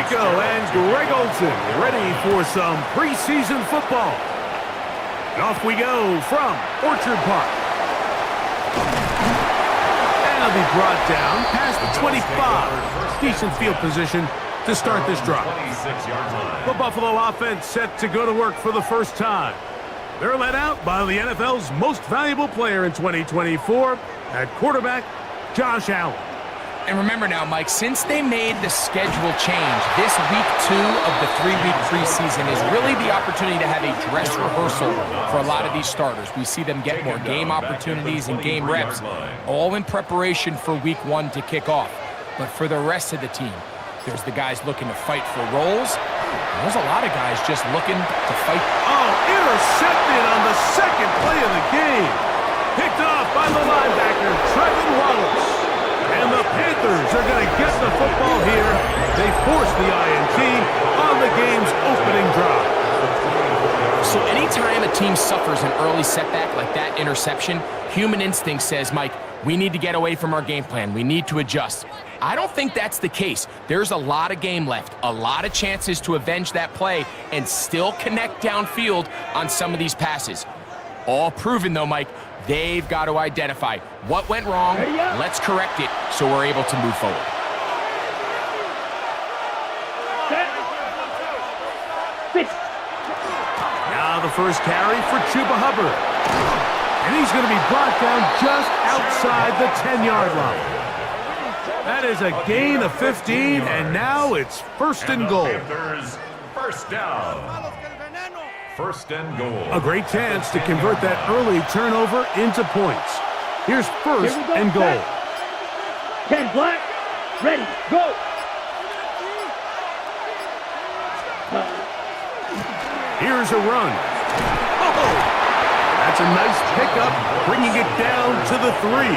Rico and Greg Olson ready for some preseason football. And off we go from Orchard Park. And it'll be brought down past the 25. Decent field position to start this drive. The Buffalo offense set to go to work for the first time. They're led out by the NFL's most valuable player in 2024 at quarterback, Josh Allen. And remember now, Mike, since they made the schedule change, this week 2 of the 3-week preseason is really the opportunity to have a dress rehearsal for a lot of these starters. We see them get more game opportunities and game reps, all in preparation for week 1 to kick off. But for the rest of the team, there's the guys looking to fight for roles. There's a lot of guys just looking to fight. Oh, intercepted on the second play of the game. Picked off by the linebacker, Trevin Wallace. And the Panthers are going to get the football here. They force the INT on the game's opening drive. So anytime a team suffers an early setback like that interception, human instinct says, Mike, we need to get away from our game plan. We need to adjust. I don't think that's the case. There's a lot of game left, a lot of chances to avenge that play and still connect downfield on some of these passes. All proven, though, Mike. They've got to identify what went wrong, let's correct it so we're able to move forward. Now the first carry for Chuba Hubbard. And he's going to be brought down just outside the 10-yard line. That is a gain of 15, and now it's first and goal. First down. First and goal. A great chance to convert that early turnover into points. Here's first and goal. 10 black, ready, go. Here's a run. Oh, that's a nice pickup, bringing it down to the 3.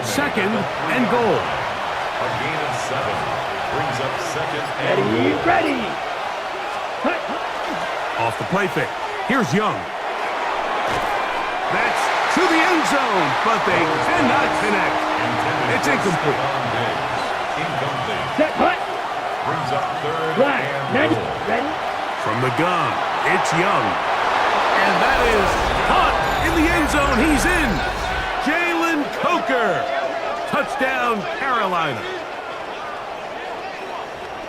Second and goal. A gain of 7 brings up second and goal. Ready. Off the play fake. Here's Young. That's to the end zone, but they cannot connect. It's incomplete. Set, hut. Brings up third Black, and goal. ready. From the gun, it's Young. And that is caught in the end zone. He's in. Jalen Coker. Touchdown, Carolina.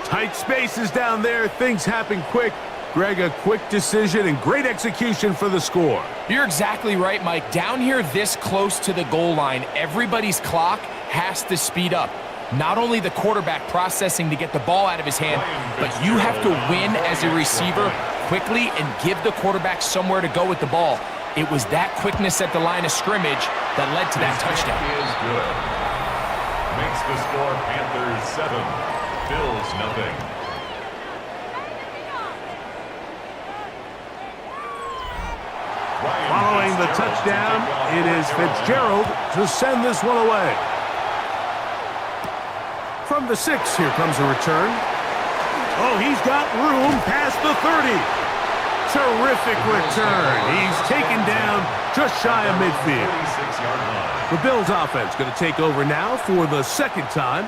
Tight spaces down there. Things happen quick. Greg, a quick decision and great execution for the score. You're exactly right, Mike. Down here this close to the goal line, everybody's clock has to speed up. Not only the quarterback processing to get the ball out of his hand, but you have to win as a receiver quickly and give the quarterback somewhere to go with the ball. It was that quickness at the line of scrimmage that led to that touchdown. Is good. Makes the score Panthers 7, Bills nothing. Following the touchdown, it is Fitzgerald to send this one away. From the 6, here comes a return. Oh, he's got room past the 30. Terrific return. He's taken down just shy of midfield. The Bills offense going to take over now for the second time.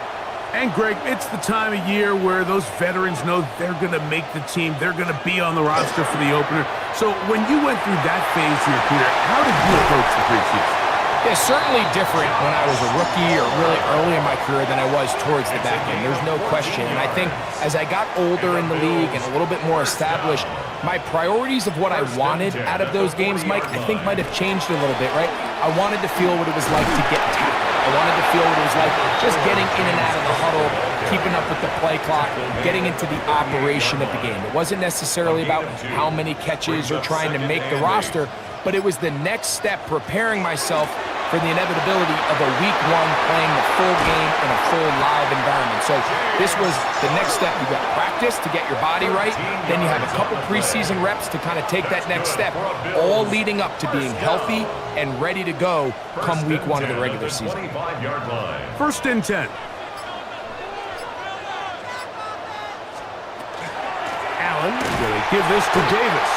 And, Greg, it's the time of year where those veterans know they're going to make the team. They're going to be on the roster for the opener. So when you went through that phase of your career, how did you approach the preseason? It's certainly different when I was a rookie or really early in my career than I was towards the back end. There's no question. And I think as I got older in the league and a little bit more established, my priorities of what I wanted out of those games, Mike, I think might have changed a little bit, right? I wanted to feel what it was like to get tackled. I wanted to feel what it was like just getting in and out of the huddle, keeping up with the play clock, getting into the operation of the game. It wasn't necessarily about how many catches or trying to make the roster, but it was the next step, preparing myself for the inevitability of a week 1 playing the full game in a full live environment. So this was the next step. You got practice to get your body right. Then you have a couple preseason reps to kind of take that next step, all leading up to being healthy and ready to go come week 1 of the regular season. First and 10. Allen going to give this to Davis.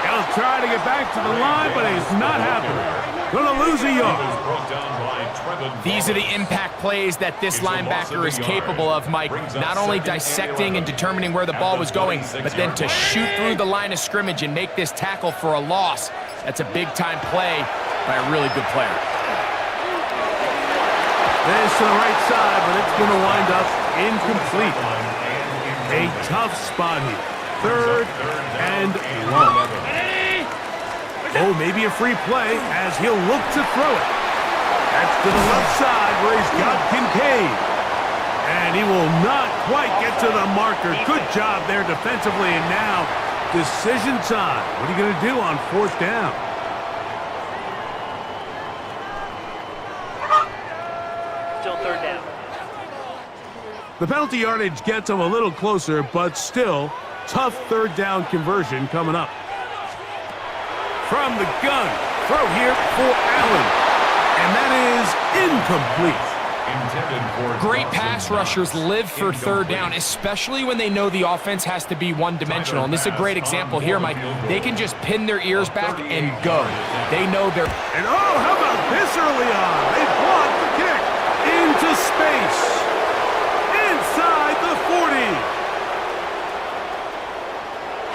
He'll try to get back to the line, but it's not happening. Gonna lose a yard. These are the impact plays that this linebacker is capable of, Mike. Not only dissecting and determining where the ball was going, but then to shoot through the line of scrimmage and make this tackle for a loss. That's a big-time play by a really good player. This to the right side, but it's going to wind up incomplete. A tough spot here. Third and long. Oh, maybe a free play as he'll look to throw it. That's to the left side where he's got Kincaid. And he will not quite get to the marker. Good job there defensively, and now decision time. What are you going to do on fourth down? Still third down. The penalty yardage gets him a little closer, but still, tough third down conversion coming up. From the gun, throw here for Allen. And that is incomplete. Great pass rushers live for third down, especially when they know the offense has to be one-dimensional. And this is a great example here, Mike. They can just pin their ears back and go. They know they're... And oh, how about this early on? They blocked the kick into space. Inside the 40.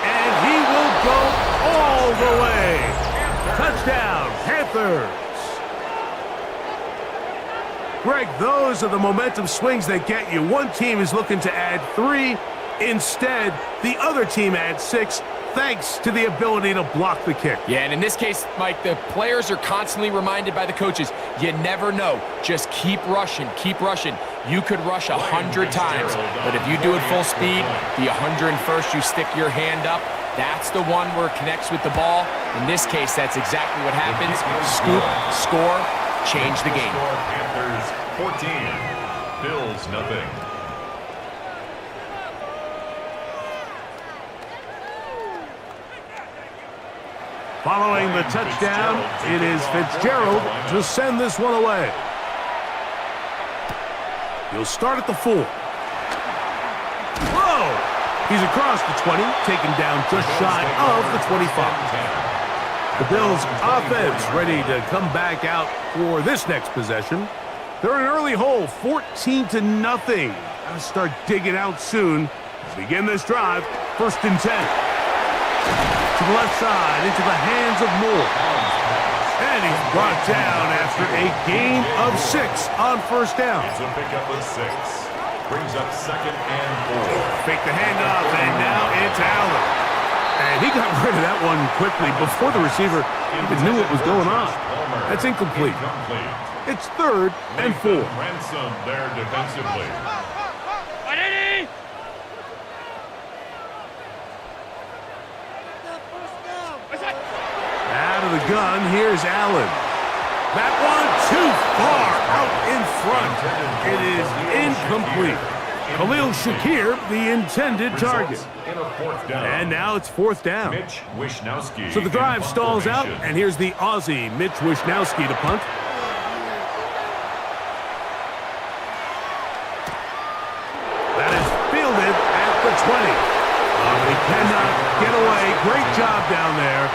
And he will go all the way. Touchdown, Panthers. Greg, those are the momentum swings that get you. One team is looking to add 3. Instead, the other team adds 6, thanks to the ability to block the kick. Yeah, and in this case, Mike, the players are constantly reminded by the coaches, you never know. Just keep rushing, keep rushing. You could rush 100 times, but if you do it full speed, the 101st, you stick your hand up. That's the one where it connects with the ball. In this case, that's exactly what happens. Scoop, score, change the game. Panthers 14, Bills nothing. Following the touchdown, it is Fitzgerald to send this one away. He'll start at the 4. Whoa! He's across the 20, taken down just shy of the 25. The Bills' offense ready to come back out for this next possession. They're in an early hole, 14-0. Gotta start digging out soon. Begin this drive, 1st and 10. To the left side, into the hands of Moore. And he's brought down after a gain of 6 on 1st down. It's a pickup of 6. Brings up 2nd and 4. Fake the handoff, and now it's Allen. And he got rid of that one quickly before the receiver even knew what was going on. That's incomplete. It's 3rd and 4. Ransom there defensively. Out of the gun, here's Allen. That one too far out in front. It is incomplete. Khalil Shakir, the intended target. And now it's 4th down. So the drive stalls out, and here's the Aussie, Mitch Wishnowsky, to punt. That is fielded at the 20. He cannot get away. Great job down there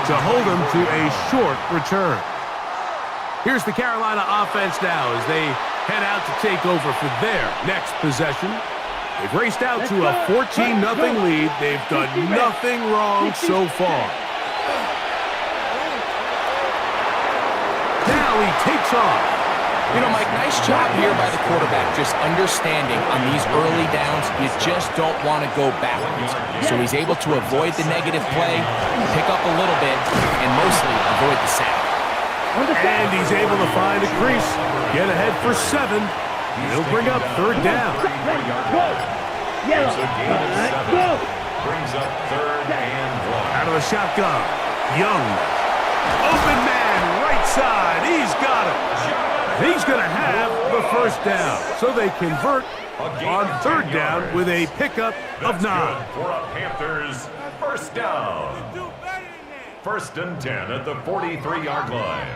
to hold him to a short return. Here's the Carolina offense now as they head out to take over for their next possession. They've raced out to a 14-0 lead. They've done nothing wrong so far. Now he takes off. You know, Mike, nice job here by the quarterback, just understanding on these early downs, you just don't want to go backwards. So he's able to avoid the negative play, pick up a little bit, and mostly avoid the sack. And he's able to find a crease, get ahead for 7. He'll bring up 3rd down. Brings up 3rd and 1. Out of the shotgun, Young. Open man, right side, he's got it. He's going to have the 1st down. So they convert on 3rd down with a pickup of 9. For a Panthers 1st down. 1st and 10 at the 43-yard line.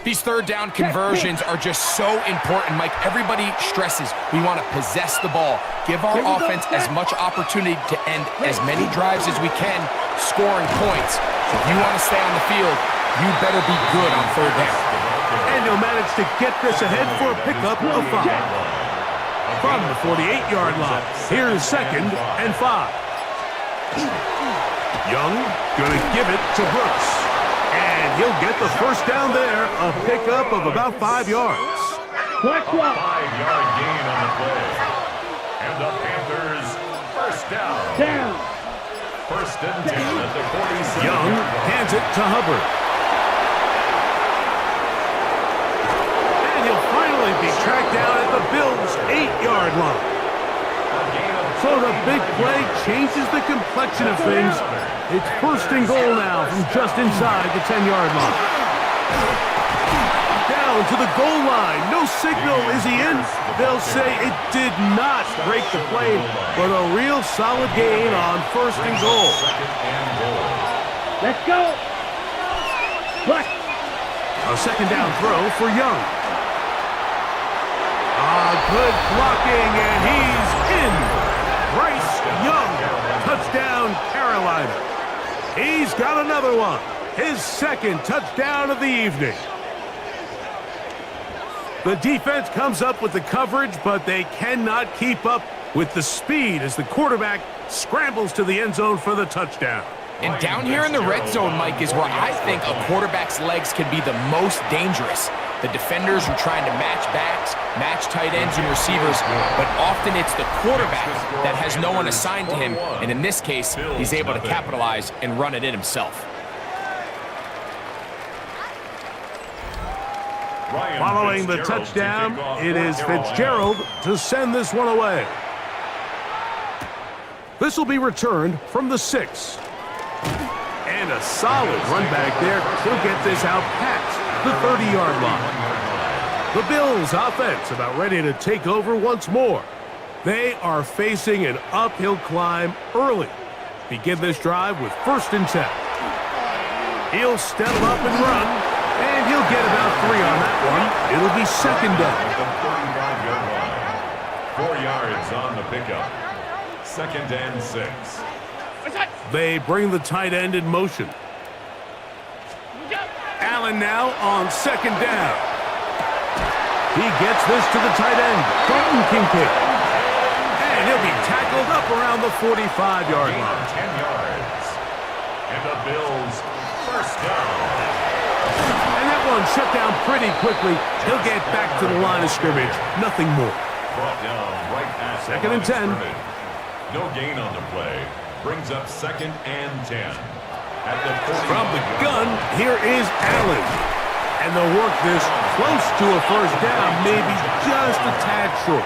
These third down conversions are just so important, Mike. Everybody stresses we want to possess the ball, give our offense as much opportunity to end as many drives as we can, scoring points. So if you want to stay on the field, you better be good on third down. And he'll manage to get this ahead for a pickup of 5. From the 48-yard line, here's 2nd and 5. Young going to give it to Brooks. And he'll get the first down there, a pickup of about 5 yards. A 5-yard gain on the play. And the Panthers first down. First and 10 at the 47. Young hands it to Hubbard. And he'll finally be tracked down at the Bills' 8-yard line. So the big play changes the complexion of things. It's first and goal now from just inside the 10-yard line. Down to the goal line. No signal. Is he in? They'll say it did not break the play, but a real solid gain on first and goal. Let's go. Look. A second down throw for Young. Good blocking, and he's in. Bryce Young, touchdown Carolina. He's got another one. His second touchdown of the evening. The defense comes up with the coverage, but they cannot keep up with the speed as the quarterback scrambles to the end zone for the touchdown. And down here in the red zone, Mike, is where I think a quarterback's legs can be the most dangerous. The defenders are trying to match backs, match tight ends and receivers, but often it's the quarterback that has no one assigned to him, and in this case, he's able to capitalize and run it in himself. Following the touchdown, it is Fitzgerald to send this one away. This will be returned from the 6. And a solid run back there. He'll get this out past the 30-yard line. The Bills offense about ready to take over once more. They are facing an uphill climb early. Begin this drive with first and 10. He'll step up and run, and he'll get about 3 on that one. It'll be second down. 4 yards on the pickup. Second and 6. They bring the tight end in motion. Allen now on second down. He gets this to the tight end, Thornton Kincaid. And he'll be tackled up around the 45-yard line. 10 yards. And the Bills first down. And that one shut down pretty quickly. He'll get back to the line of scrimmage. Nothing more. Brought down right at second and 10. No gain on the play. Brings up second and 10. At the from the gun, here is Allen. And they'll work this close to a first down, maybe just a tad short.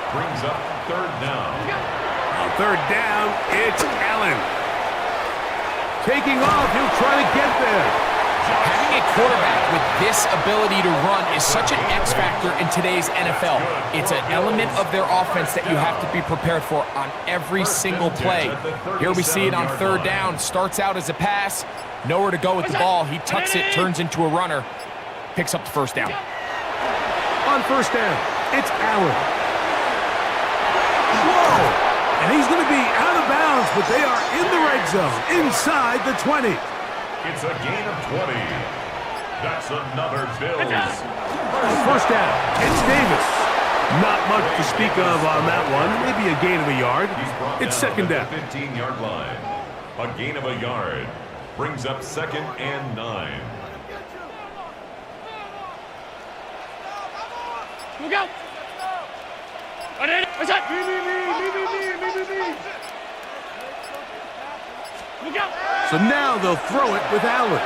Brings up third down. On third down, it's Allen. Taking off, he'll try to get there. Having a quarterback with this ability to run is such an X factor in today's NFL. It's an element of their offense that you have to be prepared for on every single play. Here we see it on third down. Starts out as a pass. Nowhere to go with the ball. He tucks it, turns into a runner. Picks up the first down. On first down, it's Allen. Whoa! And he's going to be out of bounds, but they are in the red zone, inside the 20. It's a gain of 20. That's another Bills. First down, it's Davis. Not much to speak of on that one. Maybe a gain of a yard. It's second down. 15-yard line. A gain of a yard. Brings up second and 9. Look out! What's that? Me. Look out! So now they'll throw it with Allen.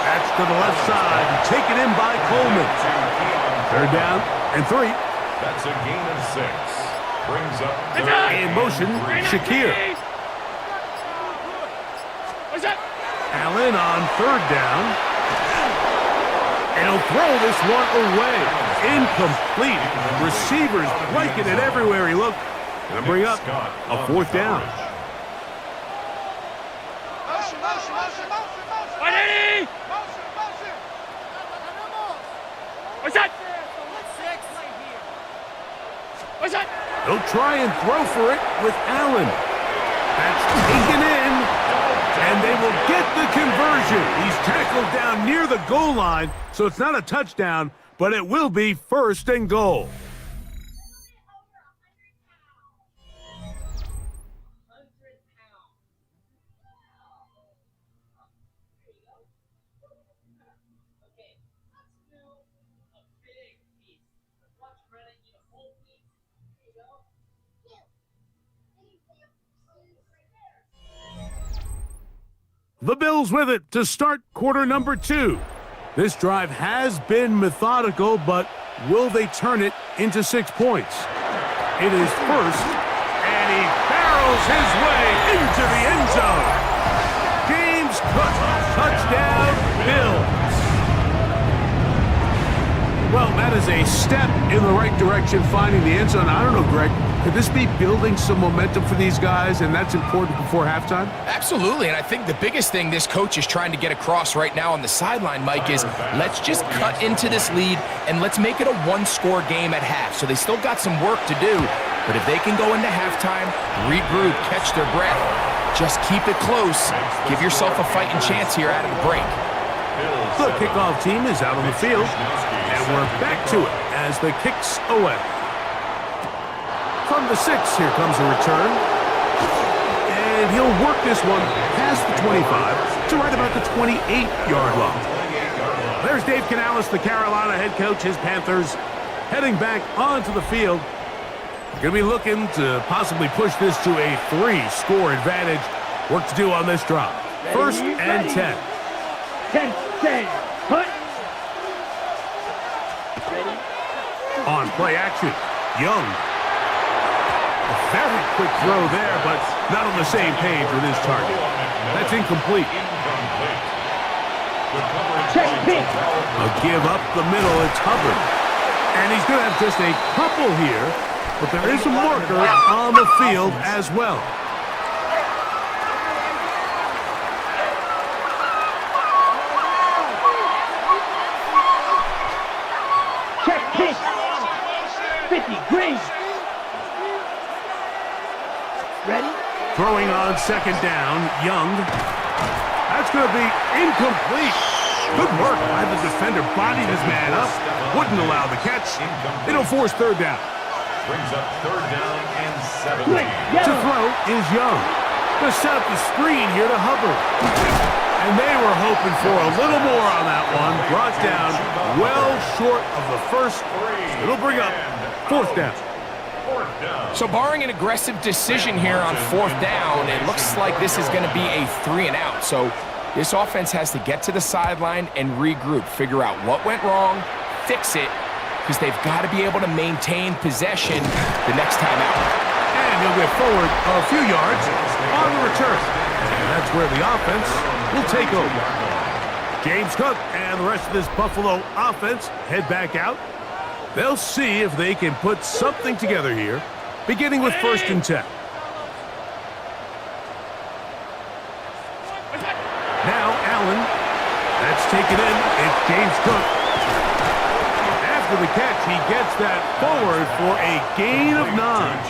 That's to the left side, taken in by Coleman. Third down and 3. That's a gain of 6. Brings up in motion, Shakir. What's that? Allen on third down. And he'll throw this one away. Incomplete. Receivers blanking it everywhere he looked. Gonna bring up a fourth down. What's that? What's that? He'll try and throw for it with Allen. That's taken in, and they will get the conversion. He's tackled down near the goal line, so it's not a touchdown, but it will be 1st and goal. The Bills with it to start quarter number 2. This drive has been methodical, but will they turn it into 6 points? It is first, and he barrels his way into the end zone. James Cook, touchdown, Bills. Well, that is a step in the right direction, finding the end zone. I don't know, Greg. Could this be building some momentum for these guys, and that's important before halftime? Absolutely, and I think the biggest thing this coach is trying to get across right now on the sideline, Mike, is let's just cut into this lead and let's make it a one-score game at half. So they still got some work to do, but if they can go into halftime, regroup, catch their breath, just keep it close, give yourself a fighting chance here out of the break. The kickoff team is out on the field, and we're back to it as the kick's away. From the 6, here comes a return. And he'll work this one past the 25 to right about the 28-yard line. There's Dave Canales, the Carolina head coach, his Panthers, heading back onto the field. Going to be looking to possibly push this to a 3-score advantage. Work to do on this drive. 1st and 10. 10, put. On play action, Young. A very quick throw there, but not on the same page with his target. That's incomplete. Check pitch. A give up the middle, it's Hubbard. And he's going to have just a couple here, but there is a marker on the field as well. Check pitch. 50 green. Ready? Throwing on 2nd down, Young. That's going to be incomplete. Good work by the defender. Bodied his man up. Wouldn't allow the catch. It'll force 3rd down. Brings up 3rd down and 7. To throw is Young. Going to set up the screen here to Hubbard. And they were hoping for a little more on that one. Brought down well short of the first. It'll bring up 4th down. So barring an aggressive decision here on 4th down, it looks like this is going to be a 3 and out. So this offense has to get to the sideline and regroup, figure out what went wrong, fix it, because they've got to be able to maintain possession the next time out. And he'll get forward a few yards on the return. And that's where the offense will take over. James Cook and the rest of this Buffalo offense head back out. They'll see if they can put something together here, beginning with 1st and 10. Now Allen. That's taken in. It's James Cook. After the catch, he gets that forward for a gain of 9.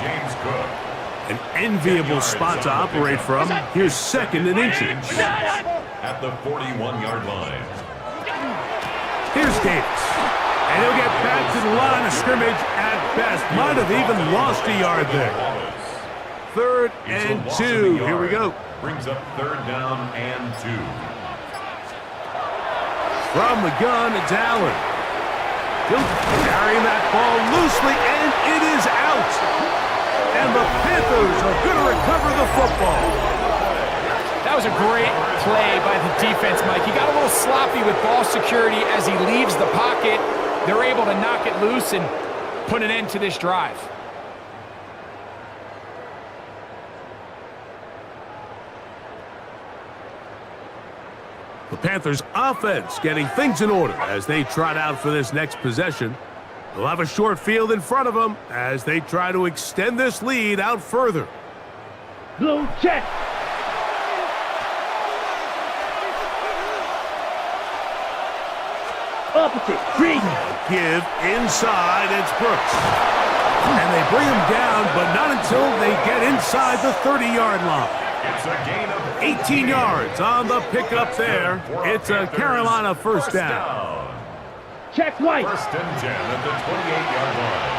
James Cook. An enviable spot to operate from. Here's 2nd and inches. At the 41-yard line. Here's Davis. And he'll get back to the line of scrimmage at best. Might have even lost a yard there. 3rd and 2. Here we go. Brings up 3rd down and 2. From the gun, it's Allen. He'll carry that ball loosely, and it is out. And the Panthers are going to recover the football. That was a great play by the defense, Mike. He got a little sloppy with ball security as he leaves the pocket. They're able to knock it loose and put an end to this drive. The Panthers' offense getting things in order as they trot out for this next possession. They'll have a short field in front of them as they try to extend this lead out further. Blue check. opposite. Green. Give inside, it's Brooks. And they bring him down, but not until they get inside the 30-yard line. It's a gain of 18 yards on the pickup there. It's a Carolina first down. Check White. First and 10 at the 28-yard line.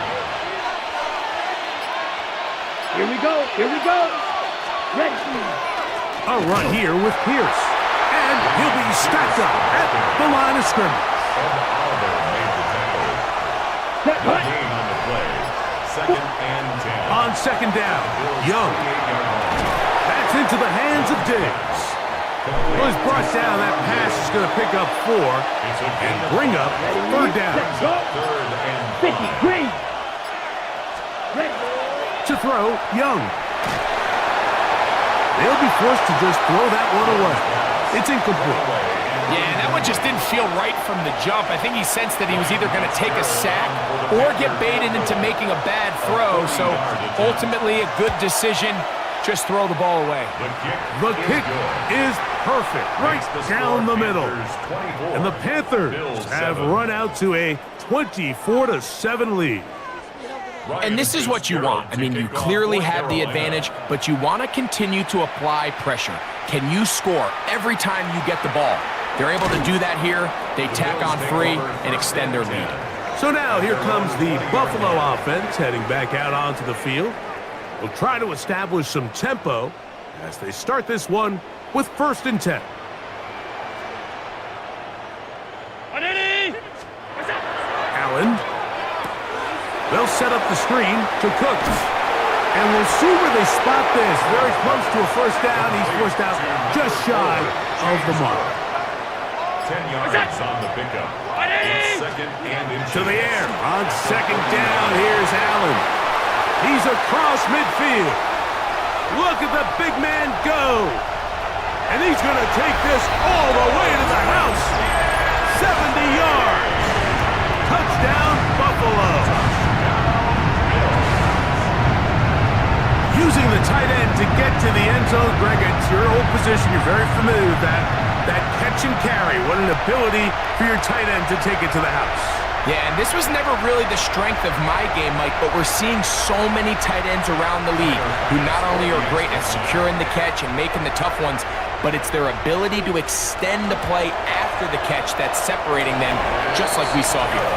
Here we go. Here we go. Ready. A run here with Pierce. And he'll be stacked up at the line of scrimmage. And Oliver made the tackle. Check No White. gain on the play. Second and 10. On second down, Young. 28-yard line. That's into the hands of Diggs. Well, he's brought down. That pass is going to pick up 4 It's a gain and of bring up third down. Go. third and 50. Green. Ready. To throw, Young. They'll be forced to just throw that one away. It's incomplete. Yeah, that one just didn't feel right from the jump. I think he sensed that he was either going to take a sack or get baited into making a bad throw. So ultimately a good decision. Just throw the ball away. The kick is perfect, right down the middle. And the Panthers have run out to a 24-7 lead. And this is what you want. I mean, you clearly have the advantage, but you want to continue to apply pressure. Can you score every time you get the ball? They're able to do that here. They tack on 3 and extend their lead. So now here comes the Buffalo offense heading back out onto the field. We'll try to establish some tempo as they start this one with first and 10. Allen. They'll set up the screen to Cooks. And we'll see where they spot this. Very close to a first down. He's forced out just shy of the mark. 10 yards on the pickup. It's second and To the air. On second down, here's Allen. He's across midfield. Look at the big man go. And he's going to take this all the way to the house. 70 yards. Touchdown, Buffalo. Using the tight end to get to the end zone. Greg, it's your old position. You're very familiar with that. That catch and carry. What an ability for your tight end to take it to the house. Yeah, and this was never really the strength of my game, Mike, but we're seeing so many tight ends around the league who not only are great at securing the catch and making the tough ones, but it's their ability to extend the play after the catch that's separating them, just like we saw here.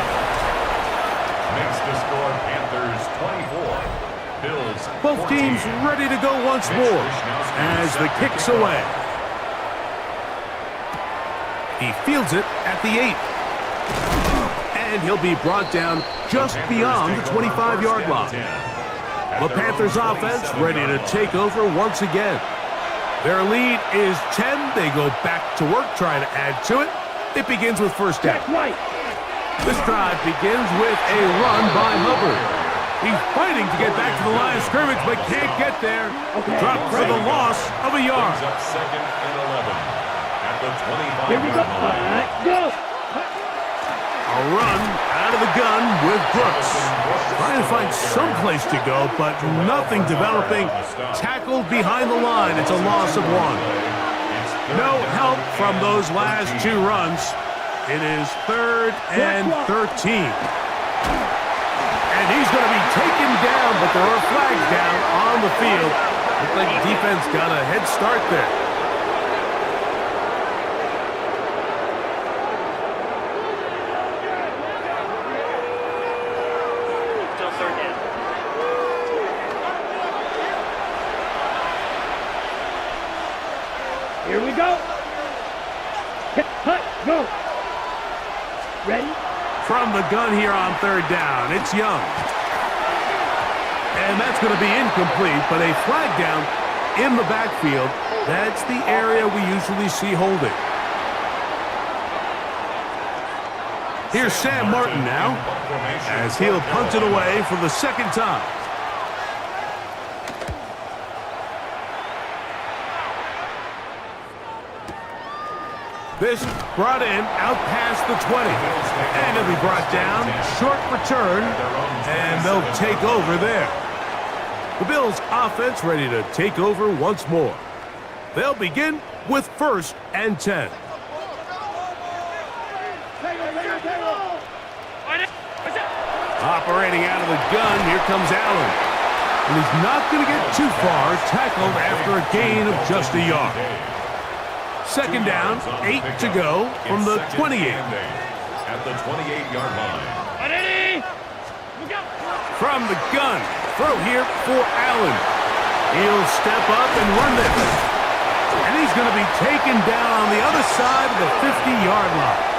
makes the score Panthers 24. Bills Both 14. teams ready to go once more as the kick's away. He fields it at the 8. And he'll be brought down just beyond the 25-yard line. The Panthers offense ready to take over once again. Their lead is 10. They go back to work trying to add to it. It begins with first down. This drive begins with a run by Hubbard. He's fighting to get back to the line of scrimmage, but can't get there. Dropped for the loss of a yard. Brings up second and 11 at the 25-yard Here we go. line. Go. A run out of the gun with Brooks. Trying to find some place to go, but nothing developing. Tackled behind the line. It's a loss of 1. No help from those last 2 runs. It is 3rd and 13. And he's going to be taken down, but there are flags down on the field. Looks like the defense got a head start there. Still third down. Here we go. Cut. Go. Ready? From the gun here on 3rd down, it's Young. And that's going to be incomplete, but a flag down in the backfield. That's the area we usually see holding. Here's Sam Martin now, as he'll punt it away for the 2nd time. This brought in out past the 20. And it'll be brought down, short return, and they'll take over there. The Bills offense ready to take over once more. They'll begin with 1st and 10. Operating out of the gun, here comes Allen. And he's not going to get too far, tackled after a gain of just a yard. Second down, 8 to go from the 28. At the 28-yard line. From the gun, throw here for Allen. He'll step up and run this. And he's going to be taken down on the other side of the 50-yard line.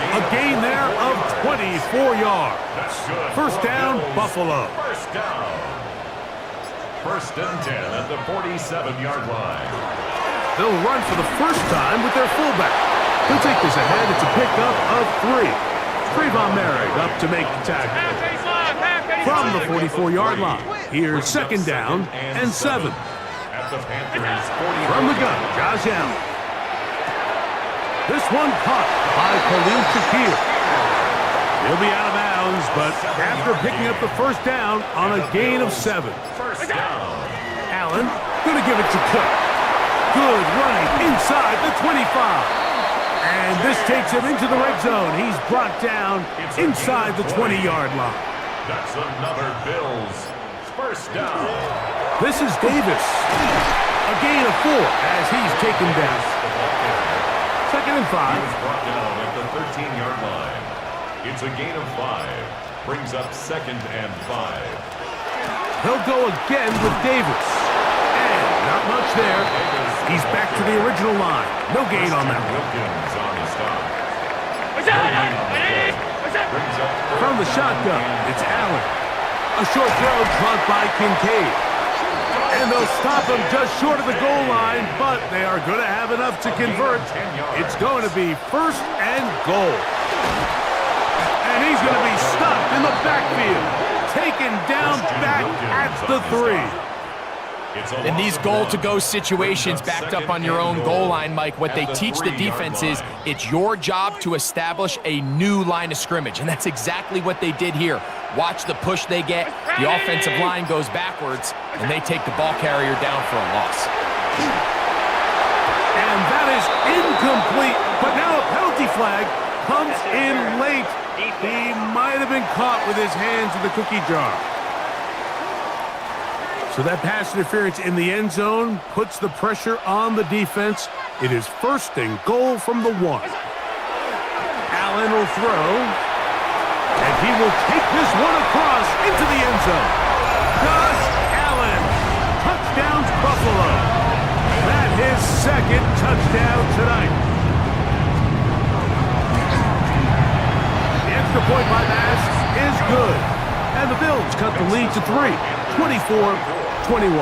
A gain there of 24 yards. First down, Buffalo. First down. First and 10 at the 47-yard line. They'll run for the first time with their fullback. He'll take this ahead. It's a pickup of 3. Trayvon Merritt up to make the tackle. From the 44-yard line, here's second down and 7. At the Panthers 40. From the gun, Josh Allen. This one caught by Khalil Shakir. He'll be out of bounds, but after picking up the first down on a gain of 7. First down. Allen going to give it to Cook. Good running inside the 25. And this takes him into the red zone. He's brought down inside the 20-yard line. That's another Bills first down. This is Davis. A gain of 4 as he's taken down. Second and 5. He was brought down at the 13-yard line. It's a gain of 5. Brings up second and 5. He'll go again with Davis. And not much there. He's back to the original line. No gain on that one. Wilkins on the stop. From the shotgun, it's Allen. A short throw caught by Kincaid. And they'll stop him just short of the goal line, but they are going to have enough to convert. It's going to be first and goal. And he's going to be stopped in the backfield. Taken down back at the 3. In these goal-to-go situations backed up on your own goal line, Mike, what they teach the defense is it's your job to establish a new line of scrimmage, and that's exactly what they did here. Watch the push they get. The offensive line goes backwards, and they take the ball carrier down for a loss. And that is incomplete, but now a penalty flag comes in late. He might have been caught with his hands in the cookie jar. So that pass interference in the end zone puts the pressure on the defense. It is first and goal from the 1. Allen will throw, and he will take this one across into the end zone. Josh Allen, touchdowns Buffalo. That's his second touchdown tonight. The extra point by Bass is good. And the Bills cut the lead to 3, 24-21.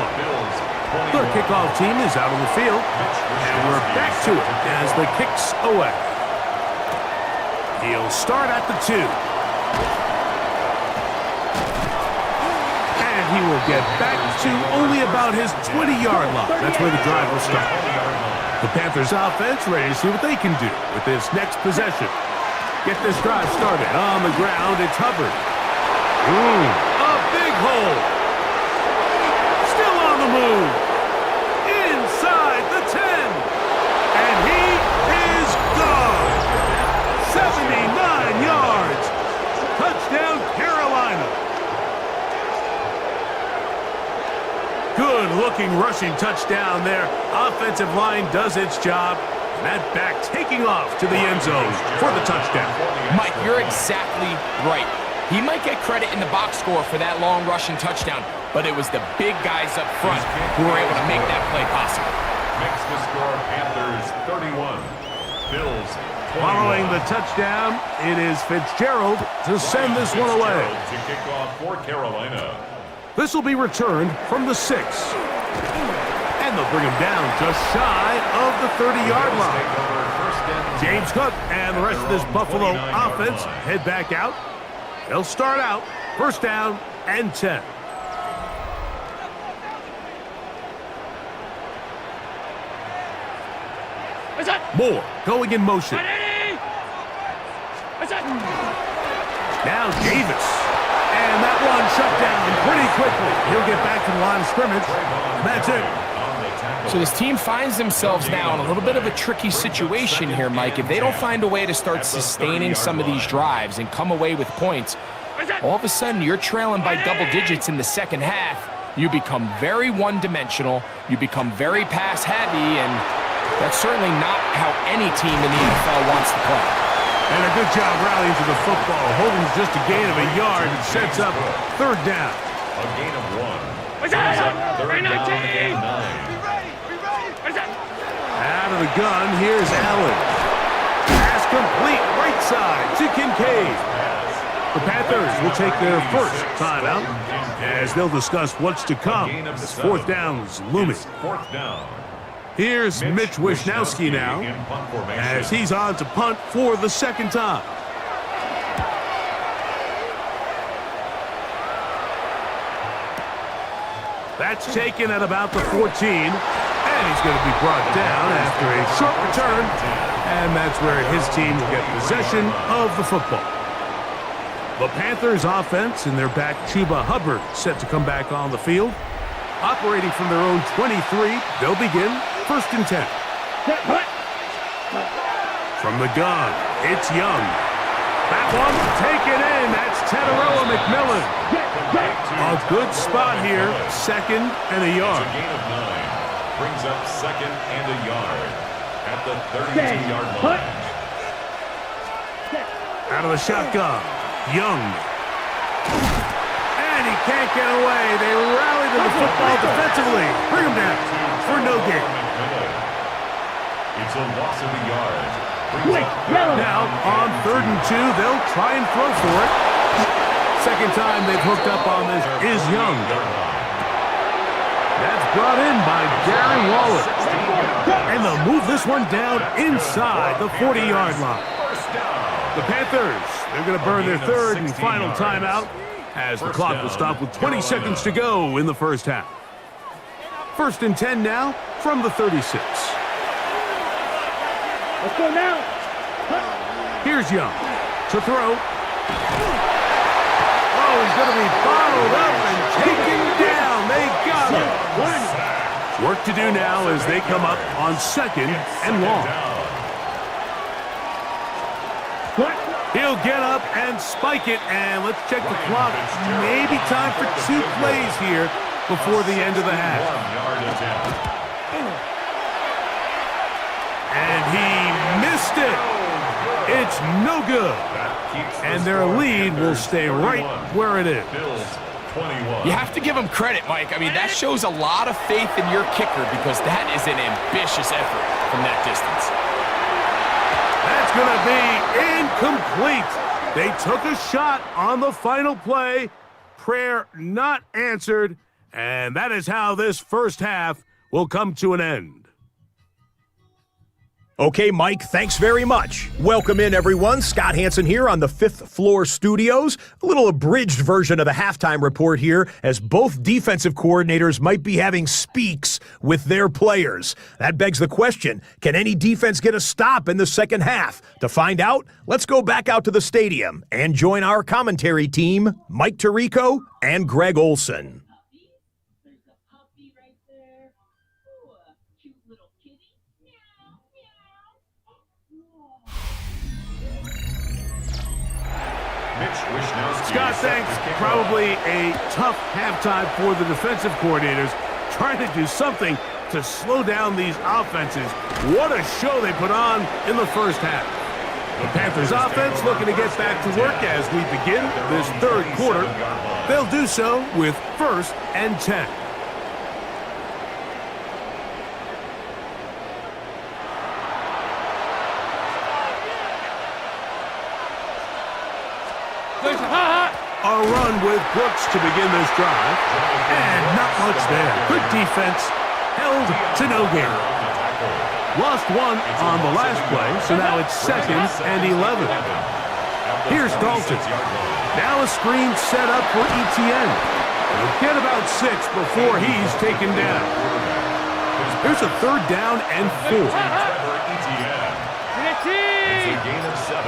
Their kickoff team is out on the field, and we're back to it as the kicks away. He'll start at the 2. And he will get back to only about his 20-yard line. That's where the drive will start. The Panthers offense ready to see what they can do with this next possession. Get this drive started on the ground. It's Hubbard. A big hole. Still on the move. Inside the 10. And he is gone. 79 yards. Touchdown, Carolina. Good-looking rushing touchdown there. Offensive line does its job. And that back taking off to the end zone for the touchdown. Mike, you're exactly right. He might get credit in the box score for that long rushing touchdown, but it was the big guys up front who were able to make that play possible. Makes the score Panthers 31, Bills 21. Following the touchdown, it is Fitzgerald to send this one away. To kick off for Carolina. This will be returned from the 6. And they'll bring him down just shy of the 30-yard line. James Cook and the rest of this Buffalo offense head back out. They'll start out first down and 10. Moore going in motion. Now Davis. And that one shut down pretty quickly. He'll get back to the line of scrimmage. That's it. So this team finds themselves now in a little bit of a tricky situation here, Mike. If they don't find a way to start sustaining some of these drives and come away with points, All of a sudden, you're trailing by double digits in the second half. You become very one-dimensional. You become very pass-heavy, and that's certainly not how any team in the NFL wants to play. And a good job rallying to the football. Holding just a gain of a yard and sets up third down. A gain of 1. Third down and 9. Out of the gun, here's Allen. Pass complete, right side to Kincaid. The Panthers will take their first timeout as they'll discuss what's to come as fourth down's looming. Fourth down. Here's Mitch Wishnowski now as he's on to punt for the second time. That's taken at about the 14, and he's going to be brought down after a short return, and that's where his team will get possession of the football. The Panthers offense and their back Chuba Hubbard set to come back on the field. Operating from their own 23, they'll begin first and 10. From the gun, it's Young. That one taken in. That's Teteroa McMillan. A good spot here, second and a yard. It's a gain of 9. Brings up second and a yard at the 32-yard line. Out of the shotgun, Young. And he can't get away. They rally to the football defensively. Bring him down for no gain. It's a loss of a yard. Now, on third and 2, they'll try and throw for it. Second time they've hooked up on this is Young. That's brought in by Darren Waller. And they'll move this one down inside the 40-yard line. The Panthers, they're going to burn their third and final timeout as the clock will stop with 20 seconds to go in the first half. First and 10 now from the 36. Let's go now. Here's Young to throw. Oh, he's going to be bottled up and taken down. They got him. Work to do now as they come up on second and long. He'll get up and spike it, and let's check the clock. Maybe time for 2 plays here before the end of the half. And he missed it. It's no good. And their lead will stay right where it is. You have to give him credit, Mike. I mean, that shows a lot of faith in your kicker because that is an ambitious effort from that distance. That's going to be incomplete. They took a shot on the final play. Prayer not answered. And that is how this first half will come to an end. Okay, Mike, thanks very much. Welcome in, everyone. Scott Hansen here on the 5th Floor Studios. A little abridged version of the halftime report here, as both defensive coordinators might be having speaks with their players. That begs the question, can any defense get a stop in the second half? To find out, let's go back out to the stadium and join our commentary team, Mike Tirico and Greg Olson. Scott, thanks. Probably a tough halftime for the defensive coordinators, trying to do something to slow down these offenses. What a show they put on in the first half. The Panthers offense looking to get back to work as we begin this third quarter. They'll do so with first and 10. A run with Brooks to begin this drive. And not much there. Good defense. Held to no gain. Lost one on the last play, so now it's second and 11. Here's Dalton. Now a screen set up for Etienne. He'll get about 6 before he's taken down. Here's a third down and 4. It's a gain of 7.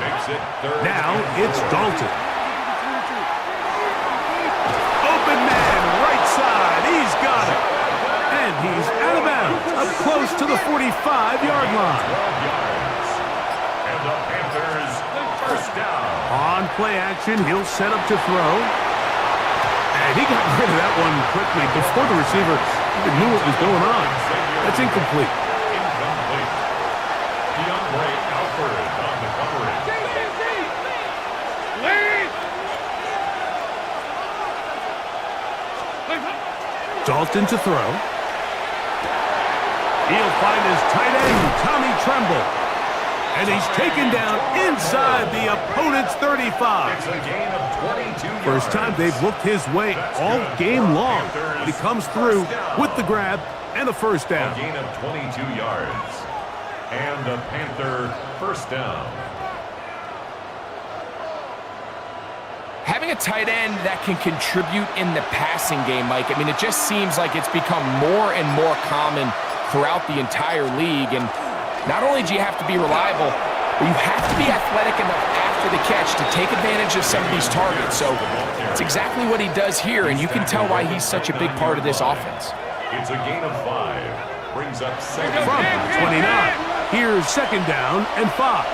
Makes it third. Now it's Dalton. Open man, right side. He's got it. And he's out of bounds, up close to the 45-yard line. And the Panthers first down. On play action. He'll set up to throw. And he got rid of that one quickly before the receiver even knew what was going on. That's incomplete. Incomplete. DeAndre Alford on the coverage. Dalton to throw. He'll find his tight end, Tommy Tremble. And he's taken down inside the opponent's 35. It's a gain of 22 yards. First time they've looked his way all game long. But he comes through with the grab and a first A down. gain of 22 yards. And the Panther first down. Having a tight end that can contribute in the passing game, Mike, I mean, it just seems like it's become more and more common throughout the entire league. And not only do you have to be reliable, but you have to be athletic enough after the catch to take advantage of some of these targets. So it's exactly what he does here, and you can tell why he's such a big part of this offense. It's a gain of 5. Brings up second From down. 29, here's second down and 5.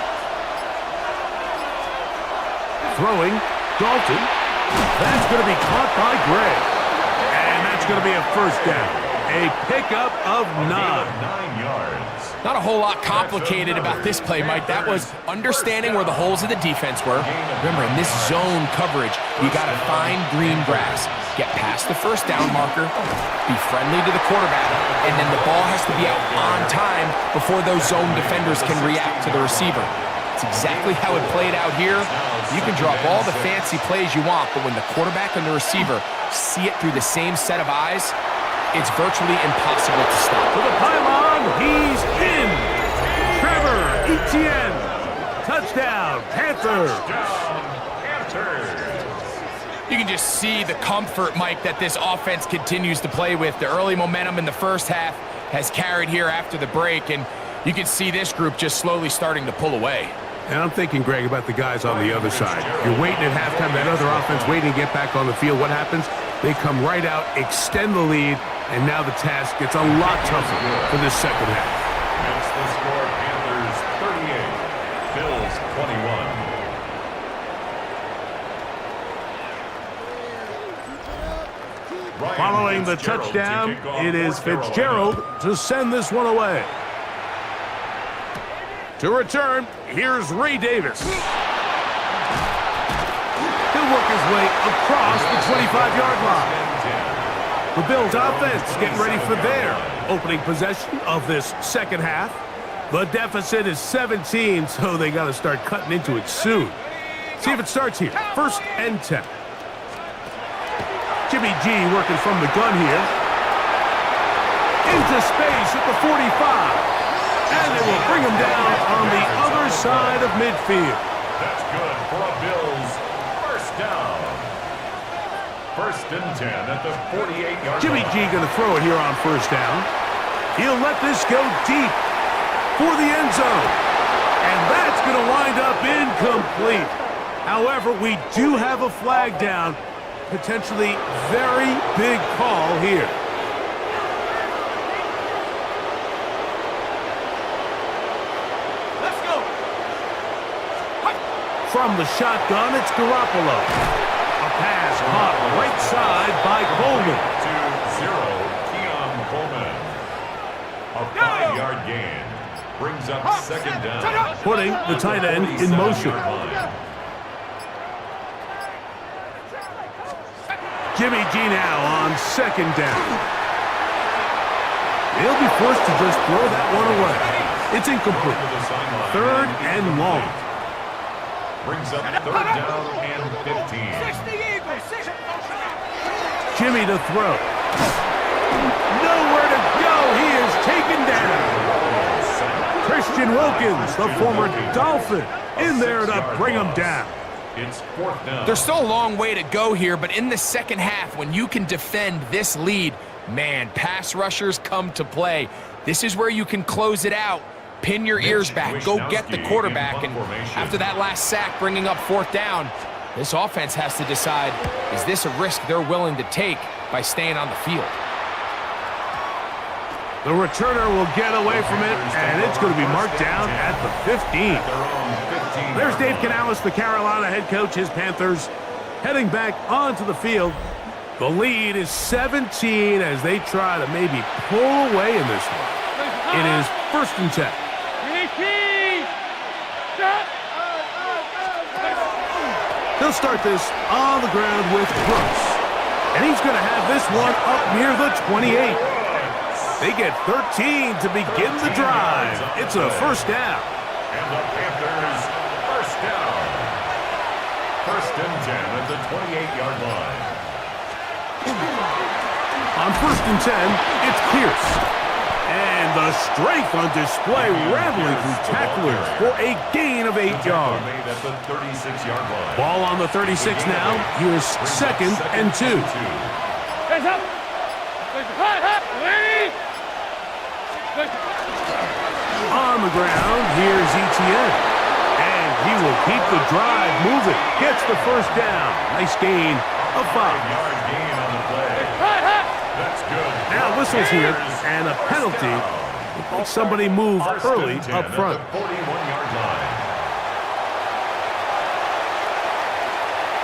Throwing, Dalton. That's going to be caught by Gray. And that's going to be a first down. A pickup of 9. 9 yards. Not a whole lot complicated about this play, Mike. That was understanding where the holes of the defense were. Remember, in this zone coverage, you got to find green grass, get past the first down marker, be friendly to the quarterback, and then the ball has to be out on time before those zone defenders can react to the receiver. It's exactly how it played out here. You can drop all the fancy plays you want, but when the quarterback and the receiver see it through the same set of eyes, it's virtually impossible to stop. To the pylon, he's in. Trevor Etienne. Touchdown, Panthers. You can just see the comfort, Mike, that this offense continues to play with. The early momentum in the first half has carried here after the break, and you can see this group just slowly starting to pull away. And I'm thinking, Greg, about the guys on the other side. You're waiting at halftime, that other offense waiting to get back on the field. What happens? They come right out, extend the lead, and now the task gets a lot tougher for this second half. That's the score. Panthers 38, Bills 21. Following the touchdown, it is Fitzgerald to send this one away. To return, here's Ray Davis. He'll work his way across the 25-yard line. The Bills offense getting ready for their opening possession of this second half. The deficit is 17, so they got to start cutting into it soon. See if it starts here. First and 10. Jimmy G working from the gun here. Into space at the 45. And they will bring him down on the other side of midfield. That's good for a Bills first down. First and 10 at the 48-yard Jimmy line. G going to throw it here on first down. He'll let this go deep for the end zone. And that's going to wind up incomplete. However, we do have a flag down. Potentially very big call here. Let's go. From the shotgun, it's Garoppolo. A pass caught right side by Coleman. 2-0, Keon Coleman. A 5-yard gain. Brings up second down. Putting the tight end in motion. Jimmy G now on second down. He'll be forced to just throw that one away. It's incomplete. Third and long. Brings up third down and 15. Jimmy to throw. Nowhere to go. He is taken down. Christian Wilkins, the former Dolphin, in there to bring him down. It's fourth down. There's still a long way to go here, but in the second half, when you can defend this lead, man, pass rushers come to play. This is where you can close it out, pin your ears back, go get the quarterback, and after that last sack bringing up fourth down, this offense has to decide, is this a risk they're willing to take by staying on the field? The returner will get away from it, and it's going to be marked down at the 15. Their own 15. There's Dave Canales, the Carolina head coach, his Panthers heading back onto the field. The lead is 17 as they try to maybe pull away in this one. It is 1st and 10. He'll start this on the ground with Brooks. And he's going to have this one up near the 28. They get 13 to begin the drive. It's a 1st down. And the Panthers, 1st down. 1st and 10 at the 28-yard line. On 1st and 10, it's Pierce. And the strength on display, rattling through tacklers for a gain of 8 yards. Made at the 36-yard line. Ball on the 36 now. Here's 2nd and 2. Hands up. On the ground, here's Etienne. And he will keep the drive moving. Gets the 1st down. Nice gain of 5. 5-yard gain on the play. That's good. Now whistles here and a penalty. Looks like somebody moved early up front. 41-yard line.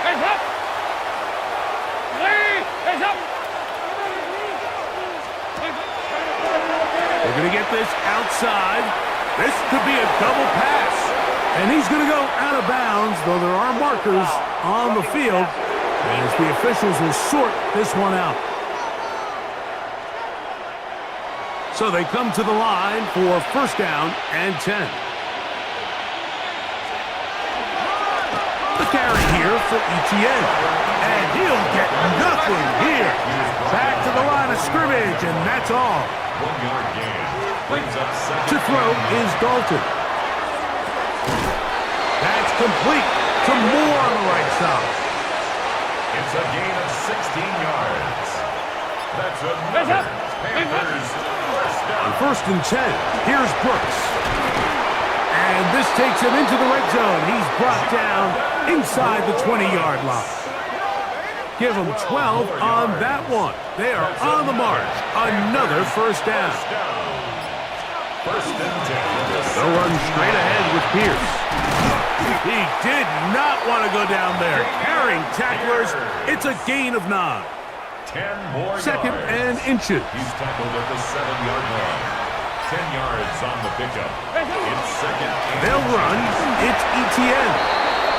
Hands up. Hands up. They're going to get this outside. This could be a double pass. And he's going to go out of bounds, though there are markers on the field as the officials will sort this one out. So they come to the line for 1st down and 10. The carry here for Etienne. And he'll get nothing here. Back to the line of scrimmage, and that's all. 1-yard gain. Brings up 2nd. To throw is Dalton. That's complete to Moore on the right side. It's a gain of 16 yards. That's another Panthers 1st down. 1st and 10. Here's Brooks. And this takes him into the red zone. He's brought down inside the 20-yard line. Give him 12 on that one. They are on the march. Another 1st down. 1st and 10. They'll run straight ahead with Pierce. He did not want to go down there. Carrying tacklers. It's a gain of 9. 10 more 2nd yards. and inches. He's tackled at the 7-yard line. 10 yards on the pickup. It's 2nd and They'll run. It's Etienne.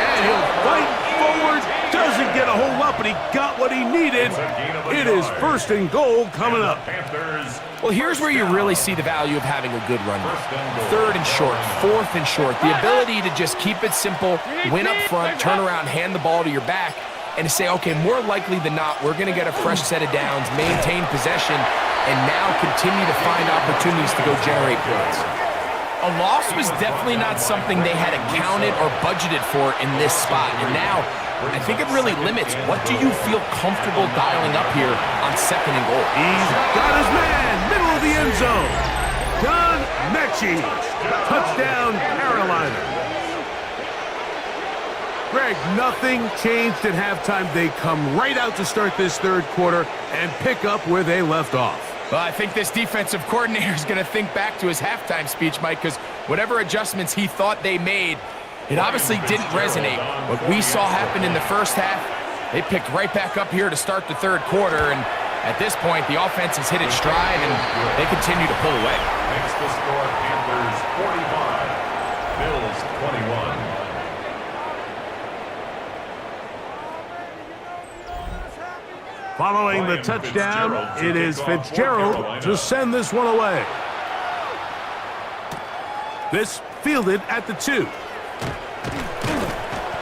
And he'll fight forward. Doesn't get a whole lot, but he got what he needed. It is 1st and goal coming up. Panthers. Well, here's where you really see the value of having a good run. 3rd and short, 4th and short. The ability to just keep it simple, win up front, turn around, hand the ball to your back, and to say, okay, more likely than not, we're going to get a fresh set of downs, maintain possession, and now continue to find opportunities to go generate points. A loss was definitely not something they had accounted or budgeted for in this spot, and now I think it really limits what do you feel comfortable dialing up here on 2nd and goal. He's got his man, middle of the end zone. John Mechie, touchdown Carolina. Greg, nothing changed at halftime. They come right out to start this 3rd quarter and pick up where they left off. Well, I think this defensive coordinator is going to think back to his halftime speech, Mike, because whatever adjustments he thought they made, it obviously didn't resonate. What we saw happen in the 1st half, they picked right back up here to start the 3rd quarter, and at this point, the offense has hit its stride, and they continue to pull away. Makes the score Panthers 45, Bills 21. Following the touchdown, it is Fitzgerald to send this one away. This fielded at the 2.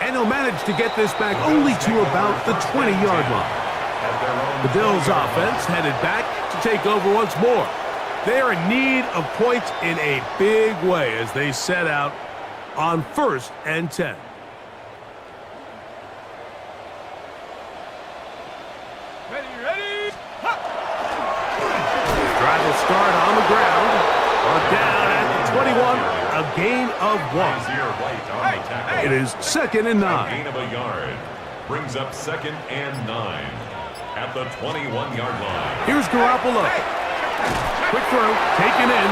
And he'll manage to get this back only to about the 20-yard line. The Bills offense headed back to take over once more. They are in need of points in a big way as they set out on 1st and 10. Drive will start on the ground. Down at the 21, a gain of 1. It is 2nd and 9. Gain of a yard. Brings up 2nd and 9 at the 21-yard line. Here's Garoppolo. Quick throw, taken in.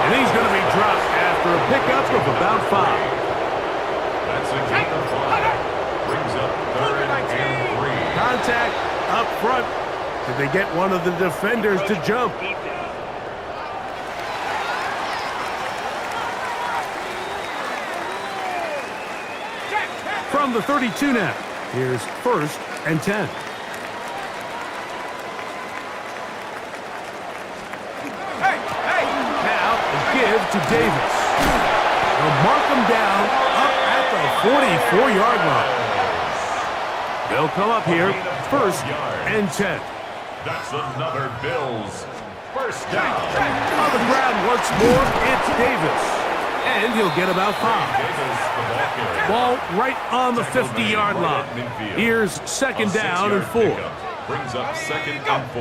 And he's going to be dropped after a pickup of about 5. a gain of 5. Brings up 3rd and 3. Contact up front. Did they get one of the defenders to jump? From the 32 now, here's 1st and 10. Now a give to Davis. They'll mark him down up at the 44-yard line. They'll come up here, 1st and 10. That's another Bills. 1st down. On the ground once more, it's Davis. And he'll get about 5. Davis, the ball carrier. Ball right on the 50-yard line. Here's 2nd down and 4. Brings up 2nd and 4.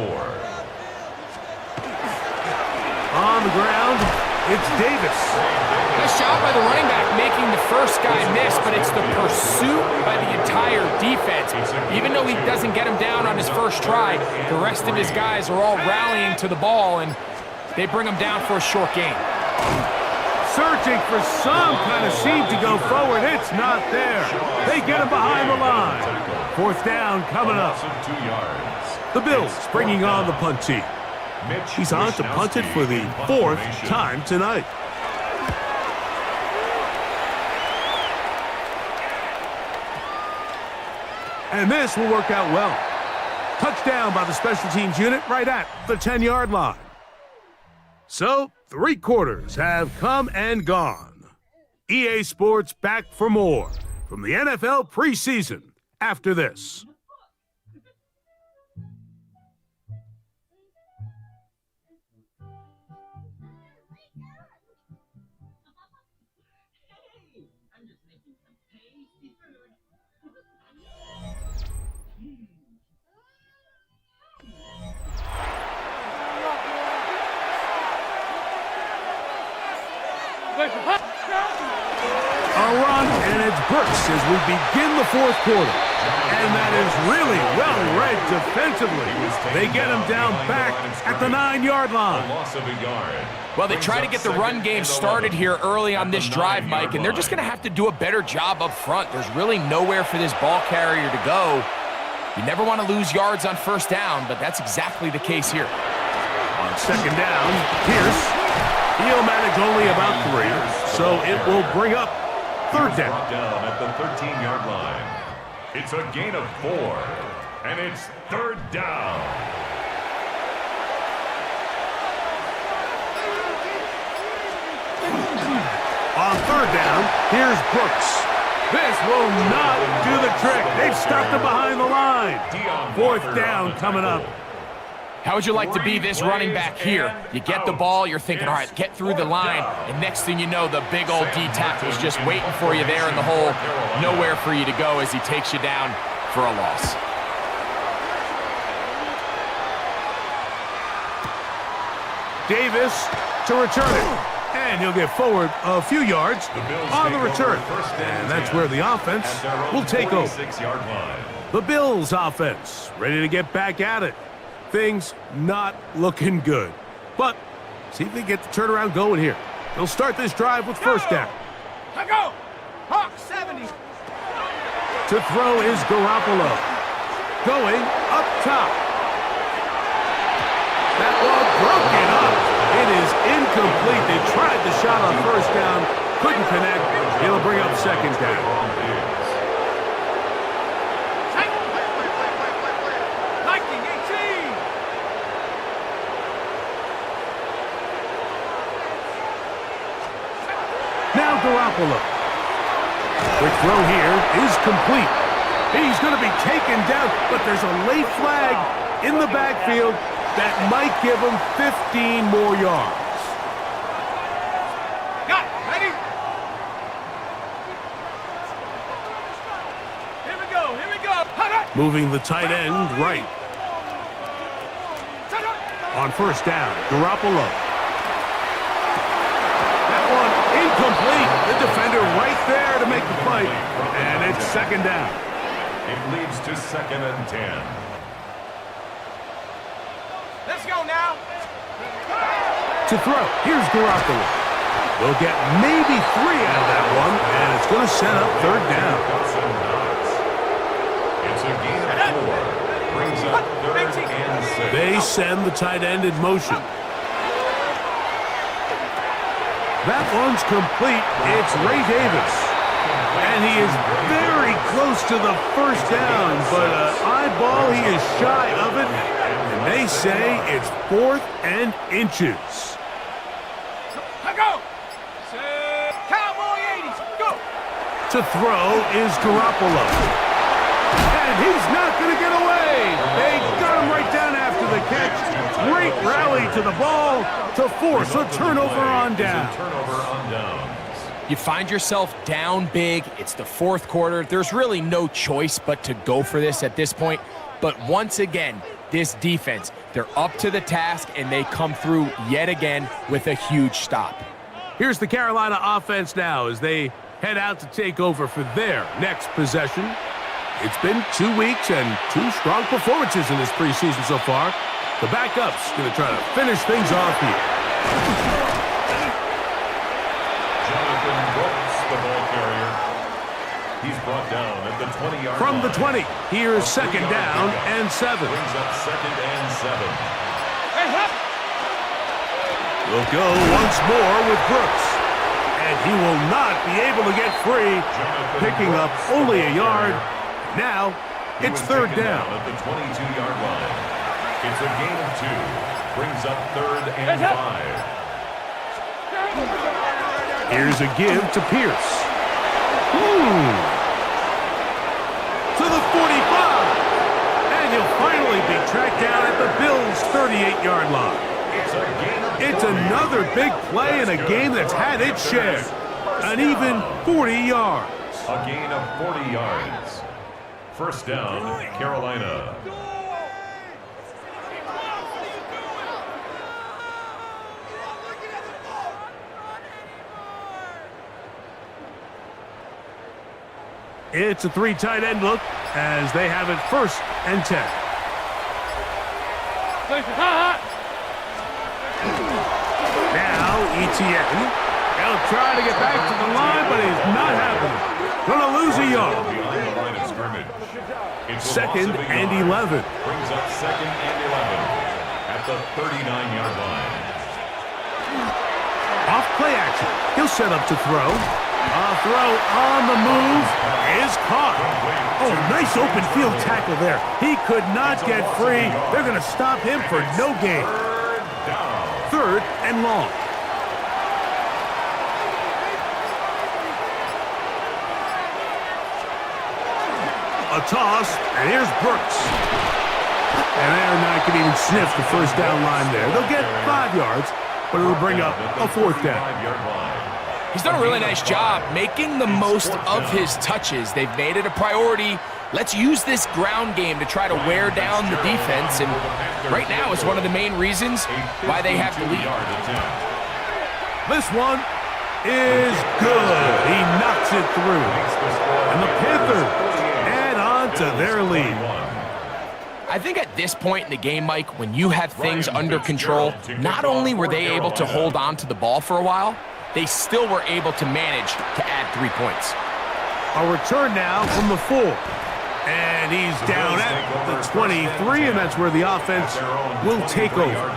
On the ground, it's Davis. Nice job by the running back making the first guy miss, but it's the pursuit by the entire defense. Even though he doesn't get him down on his first try, the rest of his guys are all rallying to the ball, and they bring him down for a short gain. Searching for some kind of seam to go forward. It's not there. They get him behind the line. 4th down coming up. 2 yards. The Bills bringing on the punt team. He's on to punt it for the 4th time tonight. And this will work out well. Touchdown by the special teams unit right at the 10-yard line. So, 3 quarters have come and gone. EA Sports back for more from the NFL preseason after this. A run, and it's Brooks as we begin the 4th quarter. And that is really well read defensively. They get him down back at the 9-yard line. Loss of a yard. Well, they try to get the run game started here early on this drive, Mike, and they're just going to have to do a better job up front. There's really nowhere for this ball carrier to go. You never want to lose yards on 1st down, but that's exactly the case here. On 2nd down, Pierce. He'll manage only about 3, so it will bring up 3rd down. Brought down at the 13-yard line. It's a gain of 4, and it's 3rd down. On 3rd down, here's Brooks. This will not do the trick. They've stopped him behind the line. 4th down coming up. How would you like to be this running back here? You get the ball, you're thinking, all right, get through the line, and next thing you know, the big old D-tackle's just waiting for you there in the hole. Nowhere for you to go as he takes you down for a loss. Davis to return it. And he'll get forward a few yards on the return. And that's where the offense will take over. The Bills offense ready to get back at it. Things not looking good. But see if they get the turnaround going here. They'll start this drive with 1st down. Go! Hawk 70. To throw is Garoppolo. Going up top. That ball broken up. It is incomplete. They tried the shot on 1st down. Couldn't connect. It'll bring up 2nd down. Now Garoppolo. Quick throw here is complete. He's going to be taken down, but there's a late flag in the backfield that might give him 15 more yards. Got it. Ready? Here we go. Here we go. Moving the tight end right. On 1st down, Garoppolo. Incomplete. The defender right there to make the play. And it's 2nd down. It leads to 2nd and 10. Let's go now. To throw. Here's Garoppolo. They'll get maybe 3 out of that one, and it's going to set up third down. It's a gain of 4. Brings up third and 6. They send the tight end in motion. That one's complete. It's Ray Davis. And he is very close to the first down, but eyeball, he is shy of it. And they say it's 4th and inches. To throw is Garoppolo. And he's not going to get away. They got him right down after the catch. Great rally to the ball to force a turnover on down. You find yourself down big. It's the 4th quarter. There's really no choice but to go for this at this point. But once again, this defense, they're up to the task, and they come through yet again with a huge stop. Here's the Carolina offense now as they head out to take over for their next possession. It's been 2 weeks and 2 strong performances in this preseason so far. The backup's going to try to finish things off here. Jonathan Brooks, the ball carrier. He's brought down at the 20-yard line. From the 20, here's second down and 7. Brings up second and 7. We'll go once more with Brooks. And he will not be able to get free, picking up only a yard. Now, it's third down. At the 22-yard line. It's a gain of 2. Brings up third and 5. Here's a give to Pierce. To the 45. And he'll finally be tracked down at the Bills' 38-yard line. It's another big play in a game that's had its share. An even 40 yards. A gain of 40 yards. First down, Carolina. It's a 3 tight end look as they have it 1st and 10. Now, Etienne. He'll try to get back to the line, but it's not happening. Gonna lose a yard. Behind the line of scrimmage. It's a Second loss of a and yard. 11. Brings up second and 11 at the 39-yard line. Off play action. He'll set up to throw. A throw on the move is caught. Oh, nice open field tackle there. He could not get free. They're going to stop him for no gain. Third and long. A toss, and here's Brooks. And they're not going to even sniff the first down line there. They'll get 5 yards, but it'll bring up a 4th down. He's done a really nice job making the most of his touches. They've made it a priority. Let's use this ground game to try to wear down the defense, and right now it's one of the main reasons why they have the lead. This one is good. He knocks it through. And the Panthers add on to their lead. I think at this point in the game, Mike, when you have things under control, not only were they able to hold on to the ball for a while, they still were able to manage to add 3 points. A return now from the 4. And he's down at the 23, and that's where the offense will take over.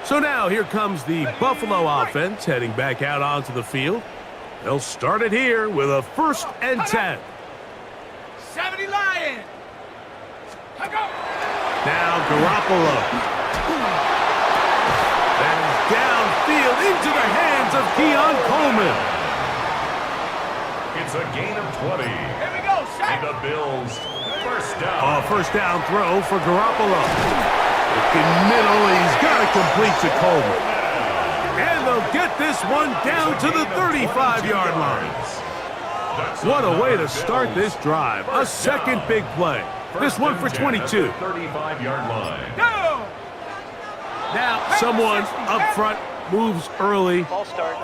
So now here comes the Buffalo offense heading back out onto the field. They'll start it here with a 1st and 10. 70 Lions! Now Garoppolo. That is downfield into the hands of Keon Coleman. It's a gain of 20. Here we go, And the Bills, first down. A 1st down throw for Garoppolo. In middle, he's got it complete to Coleman. And they'll get this one down to the 35-yard line. What a way to start this drive. A second big play. This one for 22. 35-yard line. Now, someone up front moves early.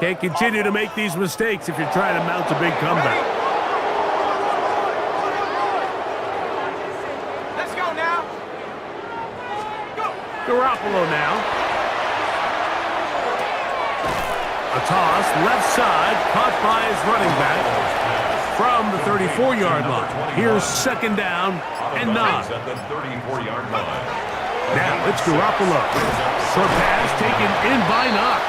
Can't continue to make these mistakes if you're trying to mount a big comeback. Let's go now. Garoppolo now. A toss, left side, caught by his running back from the 34-yard line. Here's second down and 9. At the 34-yard line. Now it's Garoppolo. Short pass taken in by Knox.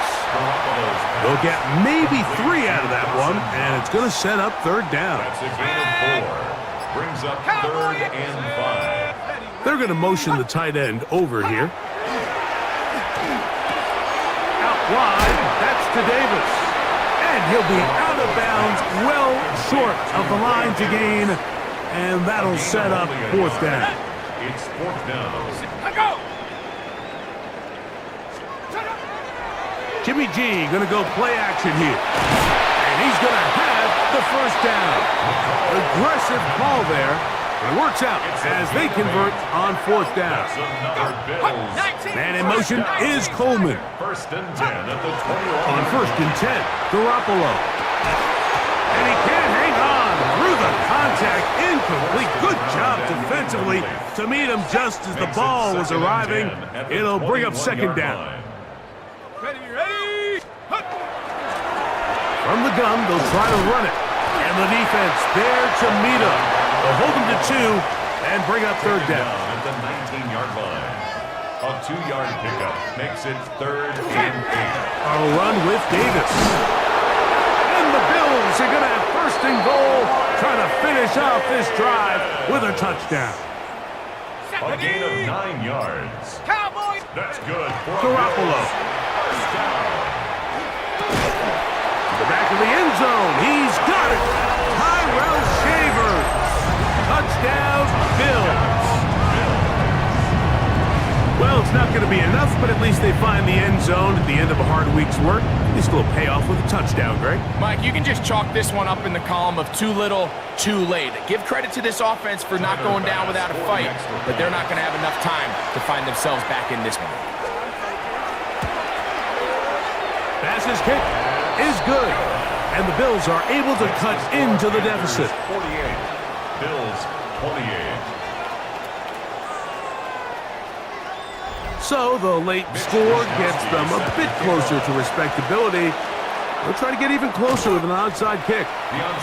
They'll get maybe 3 out of that one, and it's going to set up third down. That's a gain of 4. Brings up third and 5. They're going to motion the tight end over here. Out wide, that's to Davis. And he'll be out of bounds, well short of the line to gain, and that'll set up fourth down. It's fourth down. Jimmy G going to go play action here. And he's going to have the first down. Aggressive call there. It works out as they convert on fourth down. Man in motion is Coleman. First and 10 at the 21. On first and 10, Garoppolo. And he can't hang on through the contact. Incomplete. Good job defensively to meet him just as the ball was arriving. It'll bring up second down. From the gun, they'll try to run it. And the defense there to meet him. They'll hold him to 2 and bring up third down. At the 19-yard line. A 2-yard pickup makes it third and 8. A run with Davis. And the Bills are going to have first and goal, trying to finish off this drive with a touchdown. A gain of 9 yards. Cowboys! That's good for Garoppolo. First down. The back of the end zone. He's got it. Tyrell Shavers. Touchdown, Bills. Well, it's not going to be enough, but at least they find the end zone at the end of a hard week's work. This will pay off with a touchdown, Greg. Mike, you can just chalk this one up in the column of too little, too late. Give credit to this offense for not going down without a fight, but they're not going to have enough time to find themselves back in this one. Passes kick is good, and the Bills are able to cut into the deficit. 48. Bills 28. So the late score gets them a bit closer to respectability. They'll try to get even closer with an onside kick.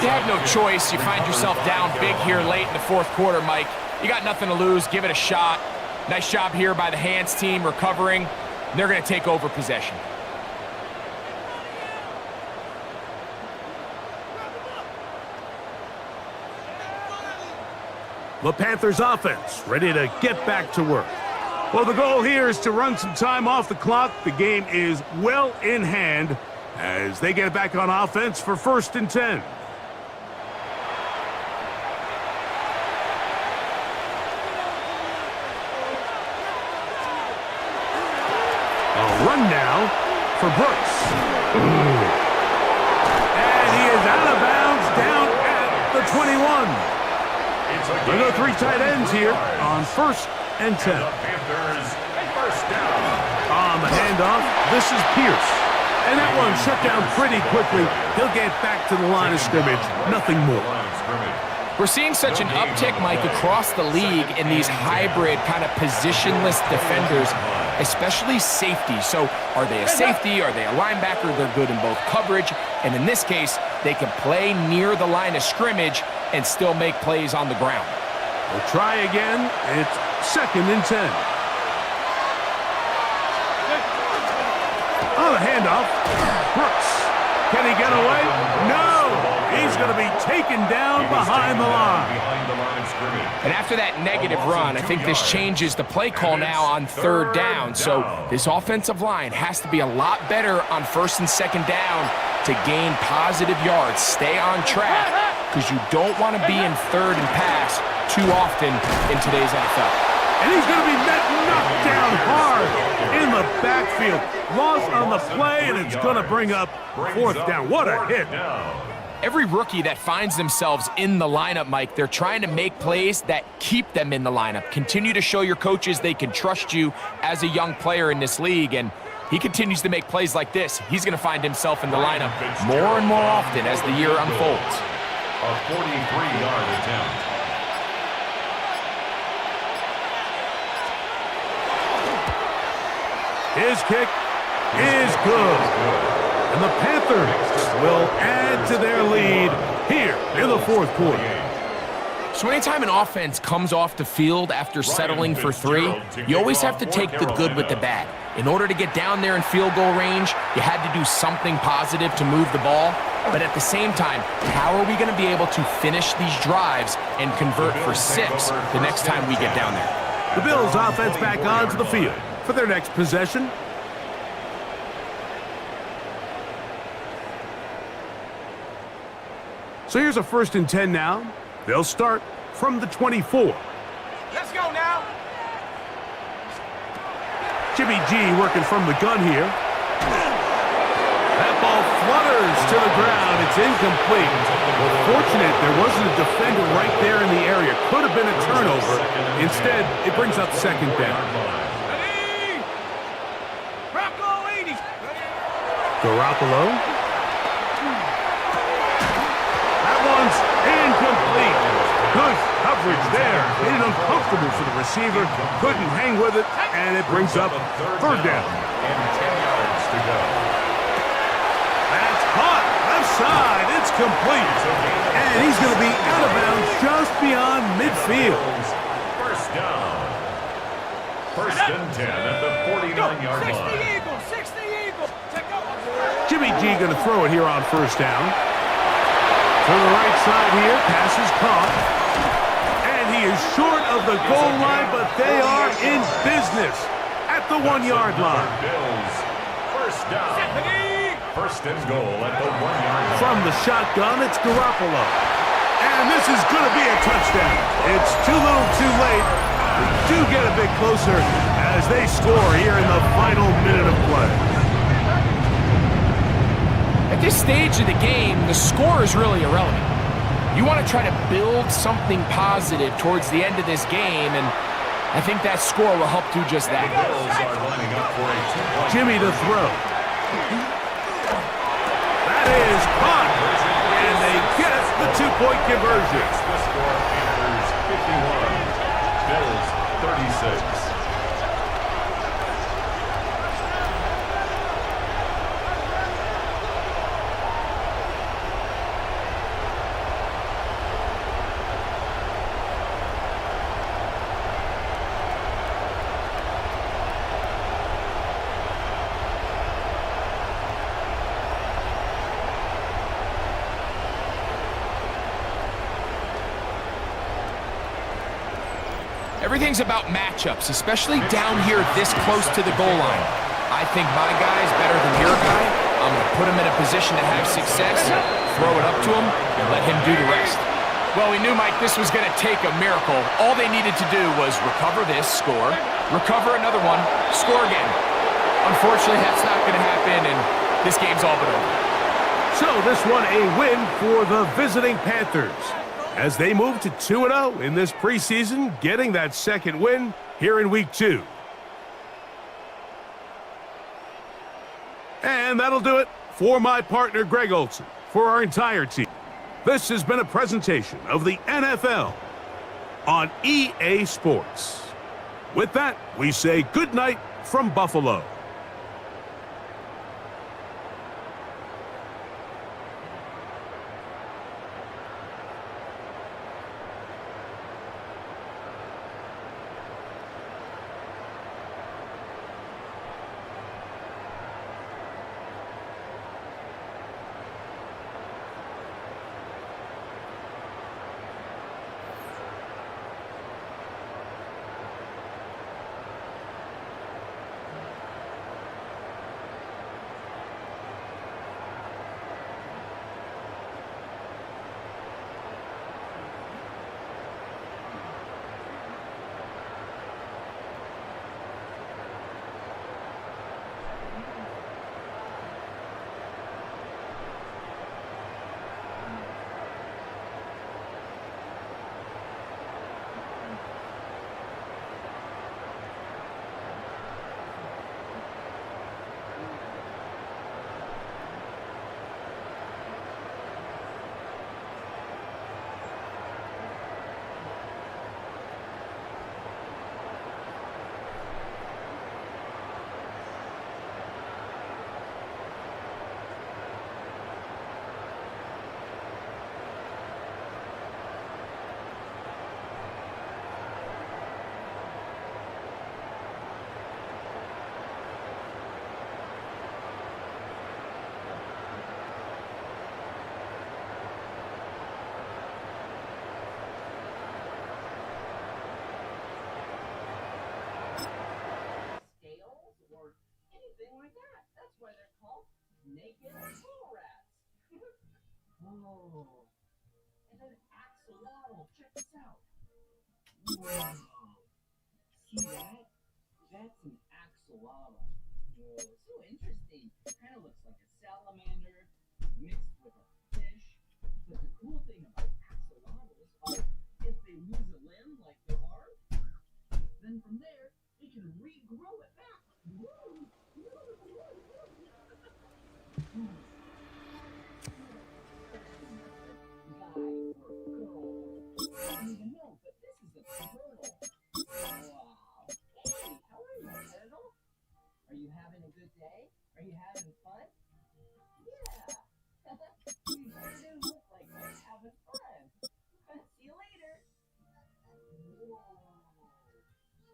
You have no choice. You find yourself down big here late in the fourth quarter, Mike. You got nothing to lose. Give it a shot. Nice job here by the hands team recovering. They're going to take over possession. The Panthers offense ready to get back to work. Well, the goal here is to run some time off the clock. The game is well in hand as they get back on offense for first and 10. A run now for Brooks. And he is out of bounds down at the 21. They go 3 tight ends here on first and 10. Panthers first down. On the handoff, this is Pierce. And that one shut down pretty quickly. He'll get back to the line of scrimmage. Nothing more. We're seeing such an uptick, Mike, across the league in these hybrid kind of positionless defenders, especially safety. So are they a safety? Are they a linebacker? They're good in both coverage. And in this case, they can play near the line of scrimmage and still make plays on the ground. We'll try again. It's second and 10. On the handoff, Brooks. Can he get away? No! He's going to be taken down behind the line. And after that negative run, I think this changes the play call now on third down. So this offensive line has to be a lot better on first and second down to gain positive yards. Stay on track because you don't want to be in third and pass too often in today's NFL. And he's going to be knocked down hard in the backfield. Loss on the play, and it's going to bring up fourth down. What a hit. Every rookie that finds themselves in the lineup, Mike, they're trying to make plays that keep them in the lineup. Continue to show your coaches they can trust you as a young player in this league, and he continues to make plays like this. He's going to find himself in the lineup more and more often as the year unfolds. A 43-yard attempt. His kick is good. And the Panthers will add to their lead here in the fourth quarter. So anytime an offense comes off the field after settling for three, you always have to take the good with the bad. In order to get down there in field goal range, you had to do something positive to move the ball. But at the same time, how are we going to be able to finish these drives and convert for 6 the next time we get down there? The Bills offense back onto the field for their next possession. So here's a 1st and 10 now. They'll start from the 24. Let's go now. Jimmy G working from the gun here. That ball flutters to the ground. It's incomplete. Well, fortunate there wasn't a defender right there in the area. Could have been a turnover. Instead, it brings up 2nd down. Garoppolo. That one's incomplete. Good coverage there. Made it uncomfortable for the receiver. Couldn't hang with it, and it brings up 3rd down. And 10 yards to go. That's caught. Left side. It's complete. And he's going to be out of bounds just beyond midfield. 1st down. 1st and 10 at the 49-yard line. Jimmy G going to throw it here on 1st down. To the right side here. Pass is caught. And he is short of the goal line, but they are in business at the 1-yard line. Bills. 1st down. 1st and goal at the 1-yard line. From the shotgun, it's Garoppolo. And this is going to be a touchdown. It's too little too late. We do get a bit closer as they score here in the final minute of play. At this stage of the game, the score is really irrelevant. You want to try to build something positive towards the end of this game, and I think that score will help do just that. The Bills are lining up for a 2-point. Jimmy to throw. That is caught, and they get the 2-point conversion. The score, Panthers 51, Bills 36. Everything's about matchups, especially down here this close to the goal line. I think my guy is better than your guy. I'm going to put him in a position to have success, throw it up to him, and let him do the rest. Well, we knew, Mike, this was going to take a miracle. All they needed to do was recover this, score, recover another one, score again. Unfortunately, that's not going to happen, and this game's all but over. So this one a win for the visiting Panthers, as they move to 2-0 in this preseason, getting that 2nd win here in Week 2. And that'll do it for my partner, Greg Olson, for our entire team. This has been a presentation of the NFL on EA Sports. With that, we say good night from Buffalo. thing like that. That's why they're called naked mole rats. Oh, and an axolotl. Check this out. Whoa. See that? That's an axolotl. Whoa, so interesting. Kind of looks like a salamander mixed with a fish. But the cool thing about axolotls are if they lose a limb like their arm, then from there they can regrow it back. Guy or girl. I don't even know, but this is a turtle. Wow. Hey, how are you, turtle? Are you having a good day? Are you having fun? Yeah. You sure do look like you're having fun. See you later. Whoa.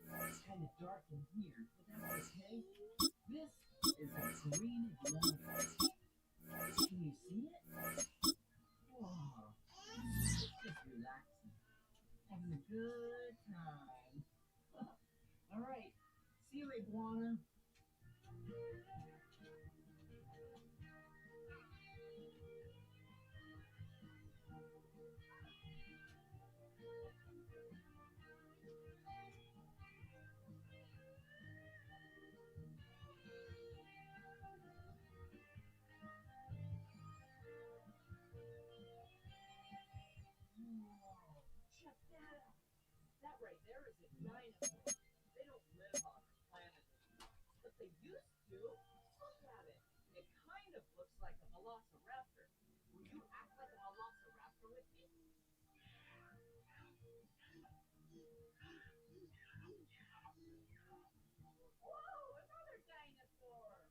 It's kind of dark in here, but that's okay. This is a green iguana. Can you see it? Whoa. It's just relaxing. Having a good time. All right. See you, iguana. Whoa. Check that out. That right there is a dinosaur. They don't live on our planet anymore, but they used to. Look at it. It kind of looks like a velociraptor. Will you act like a velociraptor with me? Whoa, another dinosaur.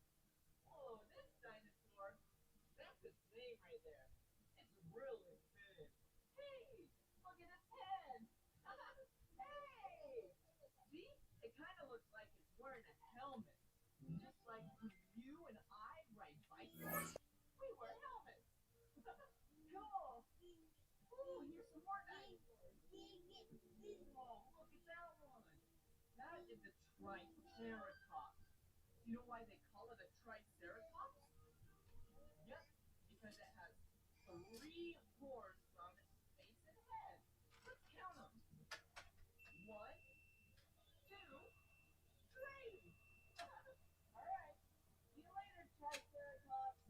Whoa, this dinosaur. That's its name right there. It's really big. Hey, look at its head. Hey! See? It kind of looks like it's wearing a helmet. Just like when you and I ride bicycles, we wear helmets. Cool. Ooh, here's some more dinosaurs. Oh, look at that one. That is a triceratops. You know why they call it a triceratops? Yep, because it has 3 horns on its face and head. Let's count them. 1, 2, 3. All right. See you later, Triceratops.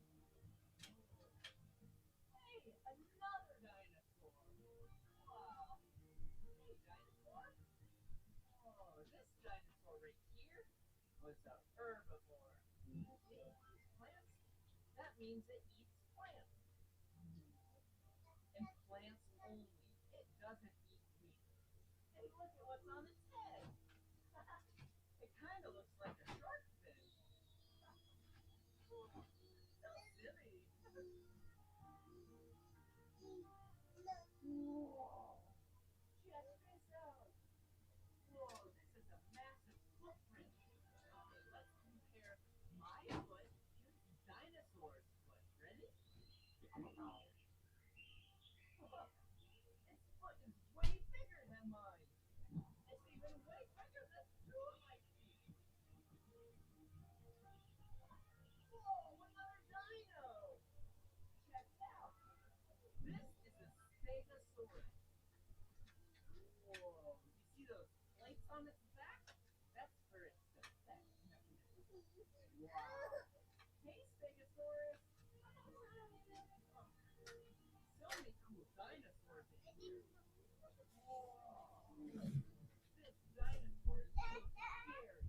Hey, another dinosaur. Wow. Hey, dinosaur. Oh, this dinosaur right here was a herbivore. It eats plants. That means it eats plants. And plants only. It doesn't eat meat. Hey, look at what's on its head. It kind of looks like a shark fin. So silly. Whoa. Check this out. Whoa, this is a massive footprint. Okay, let's compare my foot to the dinosaur's foot. Ready? Look, its foot is way bigger than mine. It's even way bigger than 2 of my feet. Whoa, another dino! Check it out. This is a stegosaurus. Whoa, you see those plates on its back? That's for its defense mechanism. Wow. Hey, stegosaurus. Oh, so many cool dinosaurs in here. Whoa. This dinosaur is so scary.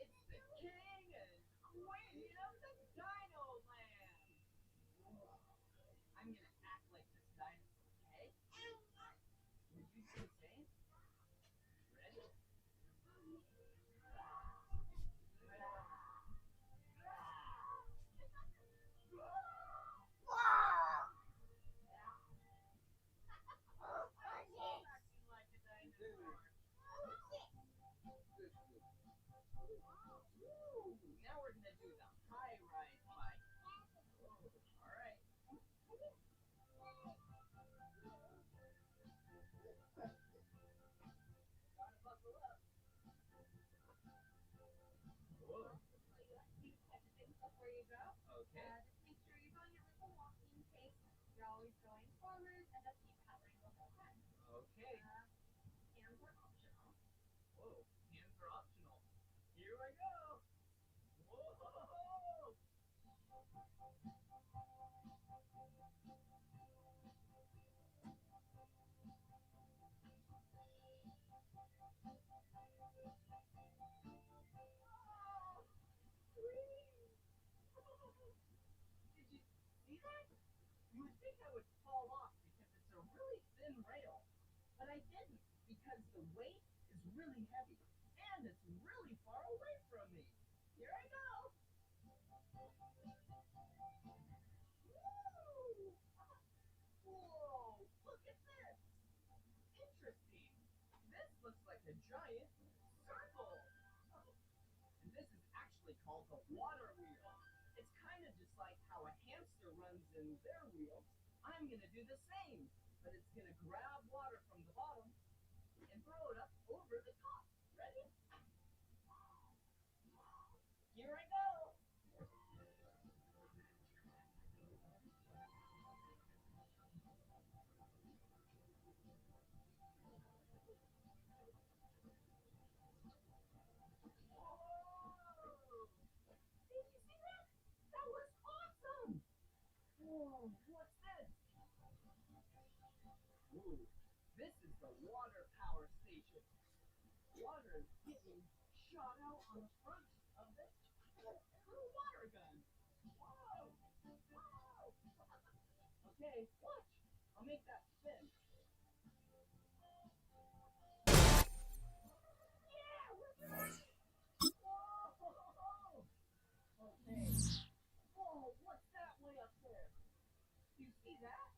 It's the king and queen of the Dino Land. Whoa. I'm gonna act like this dinosaur, okay? Will you do the same? Ready? that? You would think I would fall off because it's a really thin rail. But I didn't, because the weight is really heavy. And it's really far away from me. Here I go. Woo! Whoa, look at this. Interesting. This looks like a giant circle. And this is actually called the water wheel. It's kind of just like how a hamster runs in their wheels. I'm going to do the same, but it's going to grab water from the bottom and throw it up over the top. Ready? Here I go. Did you see that? That was awesome! Whoa, what's this? Ooh, this is the water power station. Water is getting shot out on the front of this little water gun. Whoa! Whoa! Okay, watch. I'll make that spin. Yeah, look at that! Whoa! Okay. Whoa, what's that way up there? Do you see that?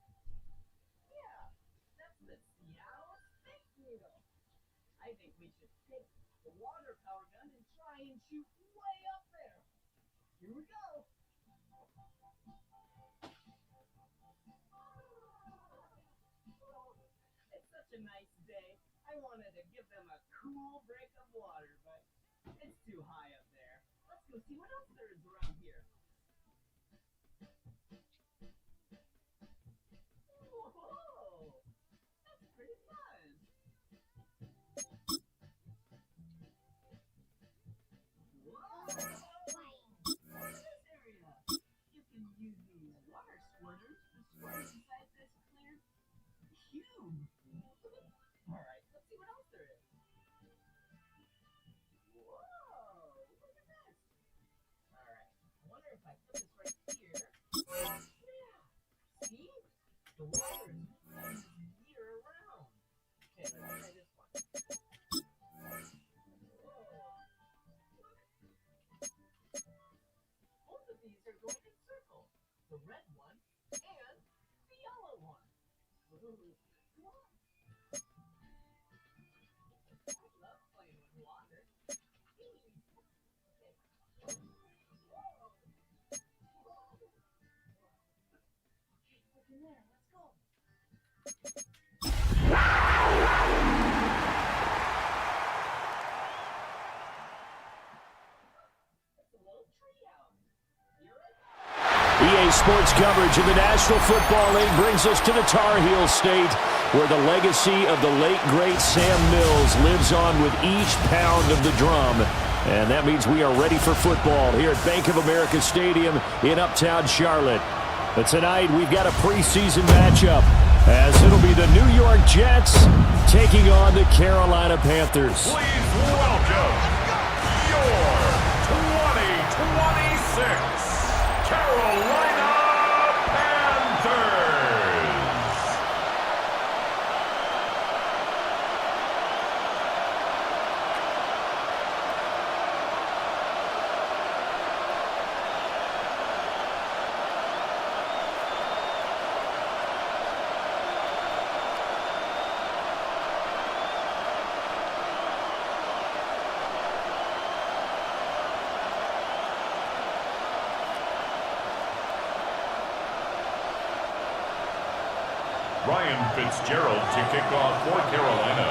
Yeah, that's the Seattle Space Needle. I think we should take the water power gun and try and shoot way up there. Here we go. It's such a nice day. I wanted to give them a cool break of water, but it's too high up there. Let's go see what else there is around here. Whoa! That's pretty fun. Whoa! This area. You can use these water squirters to squirt inside this clear cube. Alright, let's see what else there is. Whoa! Look at this. Alright, I wonder if I put this right here. Yeah! See? The water is year around. Okay, let's try this one. Both of these are going in circles. The red one and the yellow one. Ooh, come on. I love playing with water. Okay. Whoa. Whoa. Okay, look in there. Let's go. It's a little treehouse. Here I go. EA Sports coverage of the National Football League brings us to the Tar Heel State, where the legacy of the late, great Sam Mills lives on with each pound of the drum. And that means we are ready for football here at Bank of America Stadium in Uptown Charlotte. But tonight, we've got a preseason matchup, as it'll be the New York Jets taking on the Carolina Panthers. Please welcome your 2026 Carolina Panthers. Ryan Fitzgerald to kick off for Carolina.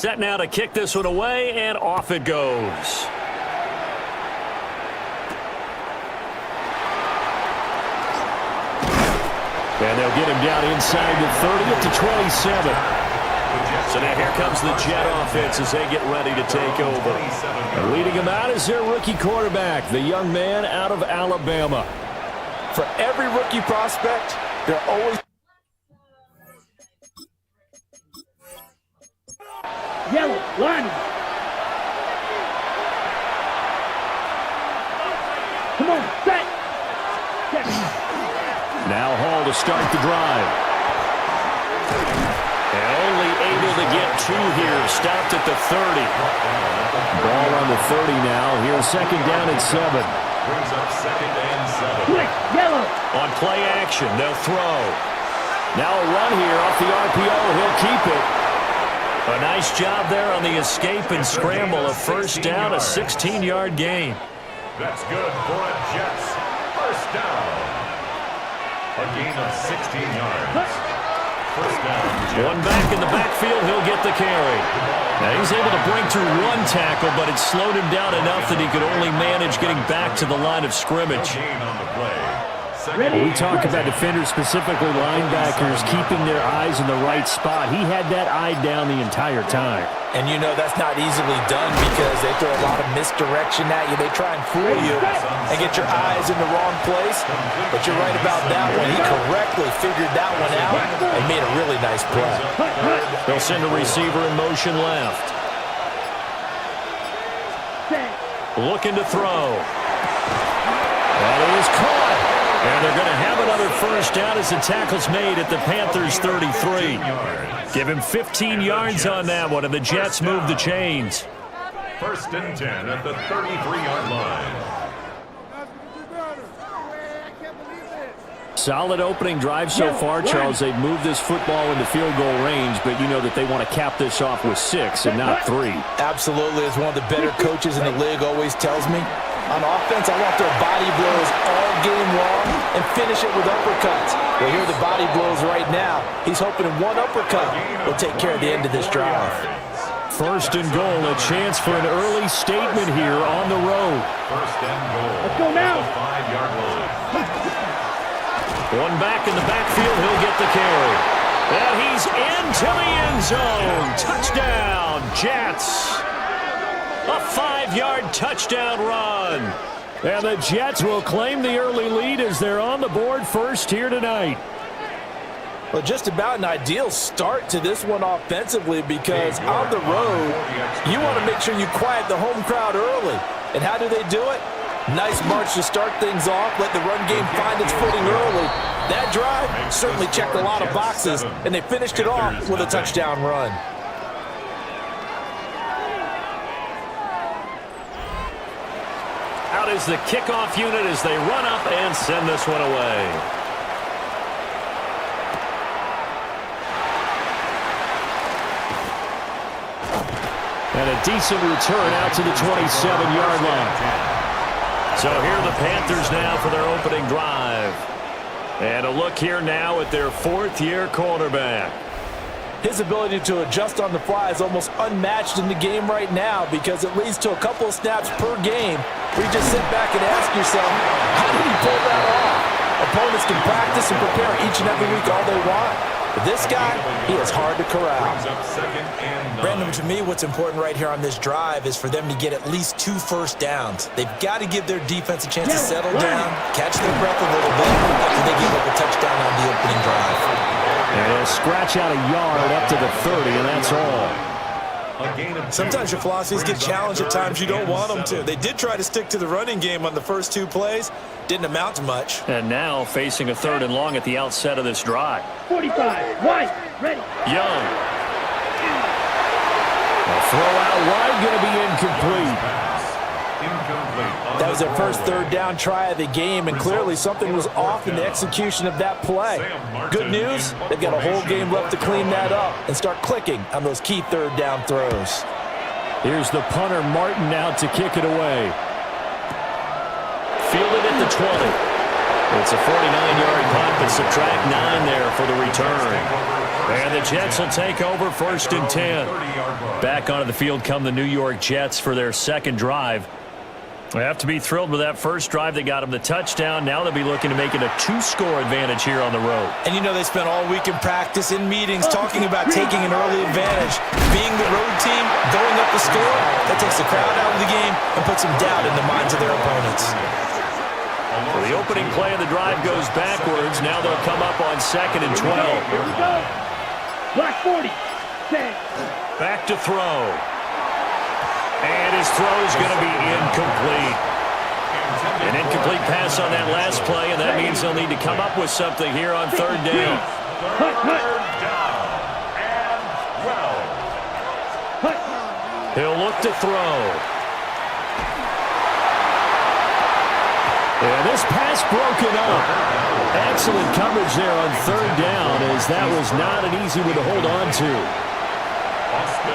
Set now to kick this one away, and off it goes. And they'll get him down inside the 30 up to 27. So now here comes the Jet offense as they get ready to take over. And leading him out is their rookie quarterback, the young man out of Alabama. For every rookie prospect, they're always... Yellow, line. Come on, set. Now Hall to start the drive. And only able to get two here. Stopped at the 30. Ball on the 30 now. Here's second down and 7. Brings up second and 7. Quick, yellow. On play action, they'll throw. Now a run here off the RPO. He'll keep it. A nice job there on the escape and scramble. A first down, a 16-yard gain. That's good for a Jets first down. A gain of 16 yards. First down, Jets. One back in the backfield, he'll get the carry. Now he's able to break through one tackle, but it slowed him down enough that he could only manage getting back to the line of scrimmage. Gain on the play. We talk about defenders, specifically linebackers, keeping their eyes in the right spot. He had that eye down the entire time. And you know that's not easily done because they throw a lot of misdirection at you. They try and fool you and get your eyes in the wrong place. But you're right about that one. He correctly figured that one out and made a really nice play. They'll send a receiver in motion left. Looking to throw. That is caught. And they're going to have another first down as the tackle's made at the Panthers' 33. Give him 15 yards on that one, and the Jets move the chains. First and 10 at the 33-yard line. Solid opening drive so far, Charles. They've moved this football into field goal range, but you know that they want to cap this off with 6 and not 3. Absolutely, as one of the better coaches in the league always tells me, on offense, I want their body blows all game long and finish it with uppercuts. Well, here are the body blows right now. He's hoping in one uppercut will take care of the end of this drive. First and goal, a chance for an early statement here on the road. First and goal. Let's go now. 5-yard line. One back in the backfield, he'll get the carry. And he's into the end zone. Touchdown, Jets. A 5-yard touchdown run. And the Jets will claim the early lead as they're on the board first here tonight. Well, just about an ideal start to this one offensively because on the road, you want to make sure you quiet the home crowd early. And how do they do it? Nice march to start things off. Let the run game find its footing early. That drive certainly checked a lot of boxes, and they finished it off with a touchdown run. Out is the kickoff unit as they run up and send this one away. And a decent return out to the 27-yard line. So here are the Panthers now for their opening drive. And a look here now at their 4th-year quarterback. His ability to adjust on the fly is almost unmatched in the game right now because it leads to a couple of snaps per game where you just sit back and ask yourself, how did he pull that off? Opponents can practice and prepare each and every week all they want. But this guy, he is hard to corral. Brandon, to me, what's important right here on this drive is for them to get at least 2 first downs. They've got to give their defense a chance to settle down, catch their breath a little bit after they give up a touchdown on the opening drive. And he'll scratch out a yard up to the 30, and that's all. Sometimes your philosophies get challenged at times you don't want them to. They did try to stick to the running game on the first 2 plays. Didn't amount to much. And now facing a 3rd and long at the outset of this drive. 45, White, ready. Young. A throw out wide, going to be incomplete. That was their first 3rd down try of the game, and clearly something was off in the execution of that play. Good news, they've got a whole game left to clean that up and start clicking on those key 3rd down throws. Here's the punter, Martin, out to kick it away. Fielded at the 20. It's a 49-yard punt, but subtract 9 there for the return. And the Jets will take over 1st and 10. Back onto the field come the New York Jets for their second drive. They have to be thrilled with that first drive that got them the touchdown. Now they'll be looking to make it a 2-score advantage here on the road. And you know they spent all week in practice, in meetings, talking about taking an early advantage. Being the road team, going up the score, that takes the crowd out of the game and puts some doubt in the minds of their opponents. Well, the opening play of the drive goes backwards. Now they'll come up on 2nd and 12. Here we go. Black 40. Set. Back to throw. And his throw is going to be incomplete. An incomplete pass on that last play, and that means they'll need to come up with something here on 3rd down. He'll look to throw. And this pass broken up. Excellent coverage there on 3rd down, as that was not an easy one to hold on to.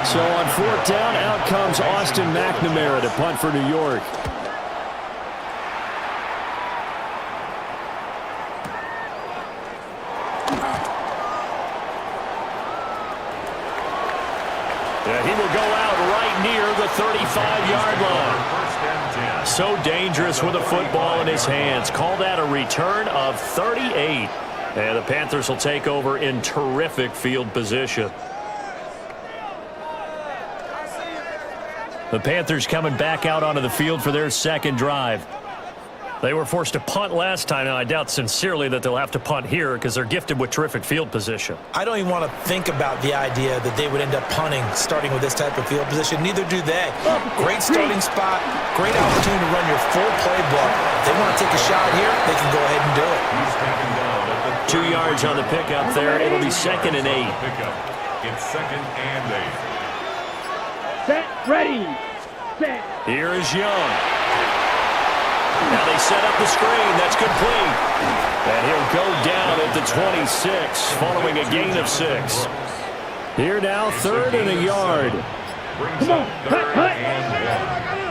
So on 4th down, out comes Austin McNamara to punt for New York. Yeah, he will go out right near the 35-yard line. So dangerous with a football in his hands. Call that a return of 38. And the Panthers will take over in terrific field position. The Panthers coming back out onto the field for their second drive. They were forced to punt last time. Now, I doubt sincerely that they'll have to punt here because they're gifted with terrific field position. I don't even want to think about the idea that they would end up punting starting with this type of field position. Neither do they. Great starting spot, great opportunity to run your full playbook. If they want to take a shot here, they can go ahead and do it. 2 yards on the pickup there. It'll be 2nd and 8. It's 2nd and 8. Set. Ready. Set. Here is Young. Now they set up the screen. That's complete. And he'll go down at the 26 following a gain of 6. Here now, 3rd and a yard. Come on. Cut.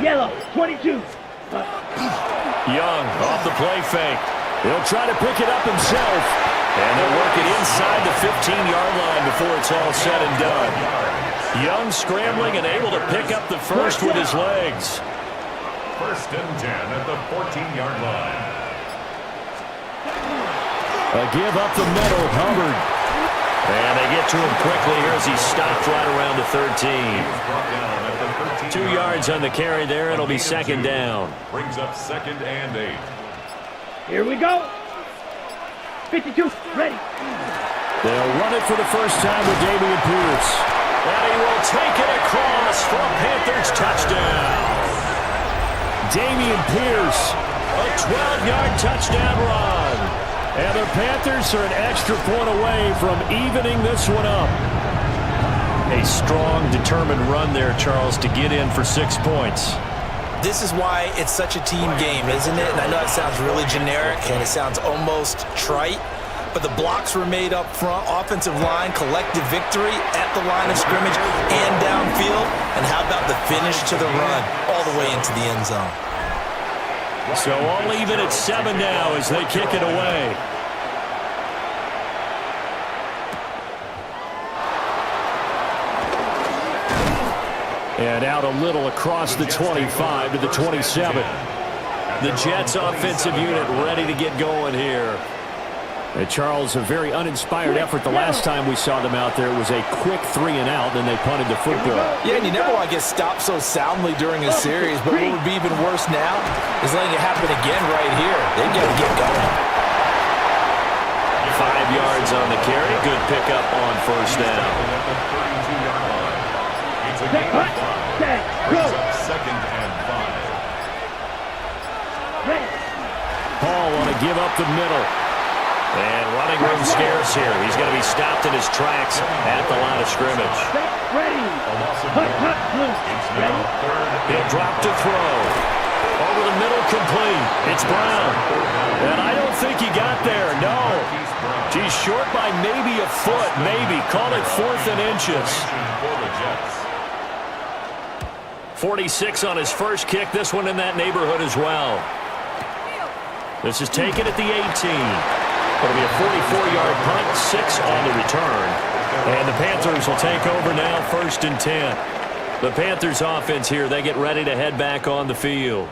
Yellow. 22. Young off the play fake. He'll try to pick it up himself. And they'll work it inside the 15-yard line before it's all said and done. Young scrambling and able to pick up the first with his legs. 1st and 10 at the 14-yard line. A give up the middle, Hubbard. And they get to him quickly here as he stopped right around the 13. 2 yards on the carry there. It'll be 2nd down. Brings up 2nd and 8. Here we go. 52. Ready. They'll run it for the first time with Dameon Pierce. And he will take it across for a Panthers touchdown. Dameon Pierce, a 12-yard touchdown run. And the Panthers are an extra point away from evening this one up. A strong, determined run there, Charles, to get in for 6 points. This is why it's such a team game, isn't it? And I know it sounds really generic and it sounds almost trite, but the blocks were made up front, offensive line, collective victory at the line of scrimmage and downfield. And how about the finish to the run all the way into the end zone? So all even at 7 now as they kick it away. And out a little across the 25 to the 27. The Jets offensive unit ready to get going here. Charles, a very uninspired effort the last time we saw them out there. It was a quick 3 and out, then they punted the football. Yeah, and you never want to get stopped so soundly during a series, but what would be even worse now is letting it happen again right here. They've got to get going. 5 yards on the carry. Good pickup on 1st down. Go. 2nd and 5. Paul want to give up the middle. And running room scarce here. He's going to be stopped in his tracks at the line of scrimmage. Ready. He'll drop to throw. Over the middle, complete. It's Brown. And I don't think he got there. No. He's short by maybe a foot. Maybe. Call it 4th and inches. 46 on his first kick. This one in that neighborhood as well. This is taken at the 18. It'll be a 44-yard punt, 6 on the return. And the Panthers will take over now, 1st and 10. The Panthers offense here, they get ready to head back on the field.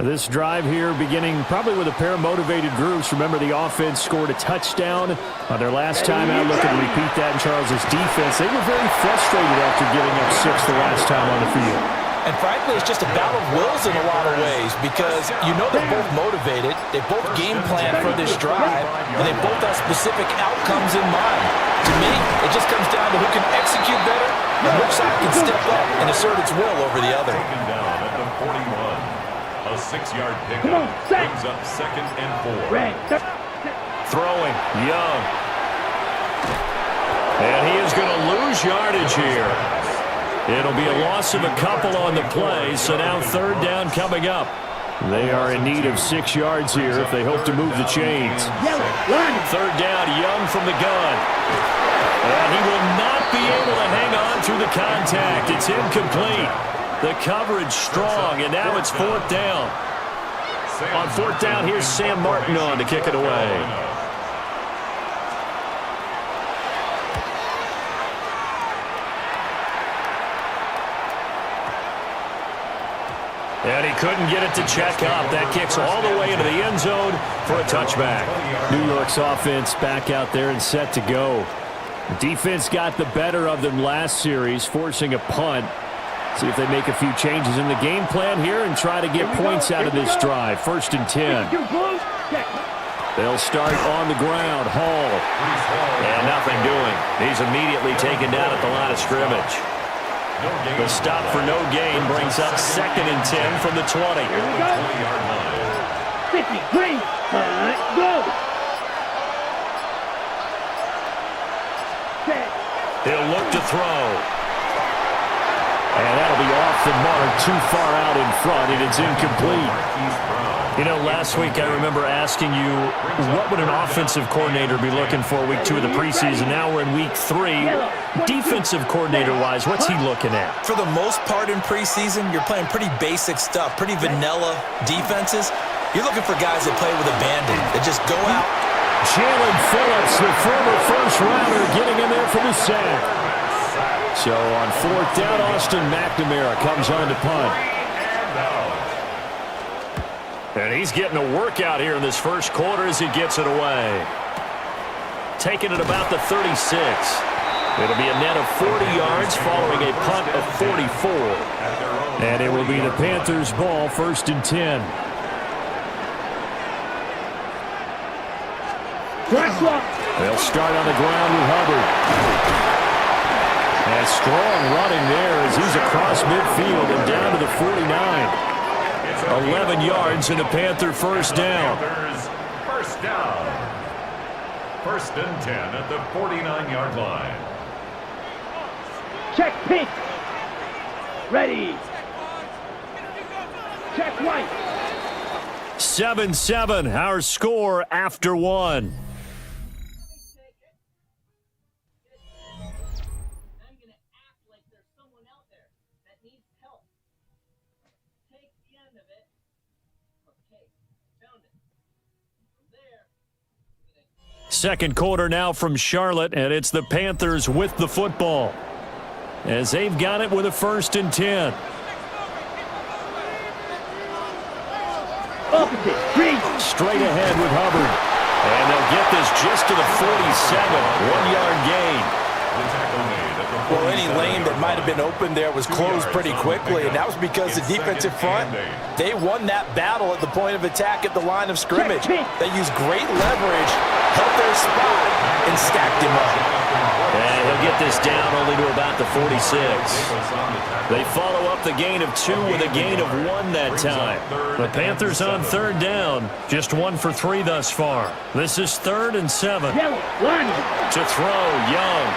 This drive here beginning probably with a pair of motivated groups. Remember, the offense scored a touchdown on their last time out. Looking to repeat that in Charles' defense. They were very frustrated after giving up 6 the last time on the field. And frankly, it's just a battle of wills in a lot of ways because you know they're both motivated, they both game plan for this drive, and they both have specific outcomes in mind. To me, it just comes down to who can execute better and which side can step up and assert its will over the other. Taken down at the 41. A 6-yard pickup brings up 2nd and 4. Throwing, Young. And he is going to lose yardage here. It'll be a loss of a couple on the play, so now 3rd down coming up. They are in need of 6 yards here if they hope to move the chains. 3rd down, Young from the gun. And he will not be able to hang on through the contact. It's incomplete. The coverage strong, and now it's 4th down. On 4th down, here's Sam Martin on to kick it away. And he couldn't get it to check up. That kicks all the way into the end zone for a touchback. New York's offense back out there and set to go. The defense got the better of them last series, forcing a punt. See if they make a few changes in the game plan here and try to get points out of this drive. 1st and 10. They'll start on the ground. Hall. And nothing doing. He's immediately taken down at the line of scrimmage. The stop for no gain brings up 2nd and 10 from the 20. 20-yard line. 53. Go. He'll look to throw. And that'll be off the mark, too far out in front, and it's incomplete. You know, last week I remember asking you, what would an offensive coordinator be looking for week 2 of the preseason? Now we're in week 3. Defensive coordinator-wise, what's he looking at? For the most part in preseason, you're playing pretty basic stuff, pretty vanilla defenses. You're looking for guys that play with abandon, that just go out. Jalen Phillips, the former first-rounder, getting in there for the sack. So on 4th down, Austin McNamara comes on to punt. And he's getting a workout here in this first quarter as he gets it away. Taking it about the 36. It'll be a net of 40 yards following a punt of 44. And it will be the Panthers' ball, 1st and 10. They'll start on the ground with Hubbard. And strong running there as he's across midfield and down to the 49. 11 yards and a Panther 1st down. First down. 1st and 10 at the 49-yard line. Check pink. Ready. Check white. 7-7, our score after 1. Second quarter now from Charlotte, and it's the Panthers with the football as they've got it with a 1st and 10. Straight ahead with Hubbard. And they'll get this just to the 47, 1-yard gain. Well, any lane that might have been open there was closed pretty quickly, and that was because the defensive front, they won that battle at the point of attack at the line of scrimmage. They used great leverage, held their spot, and stacked him up. And he'll get this down only to about the 46. They follow up the gain of 2 with a gain of 1 that time. The Panthers on 3rd down, just 1 for 3 thus far. This is 3rd and 7. To throw, Young.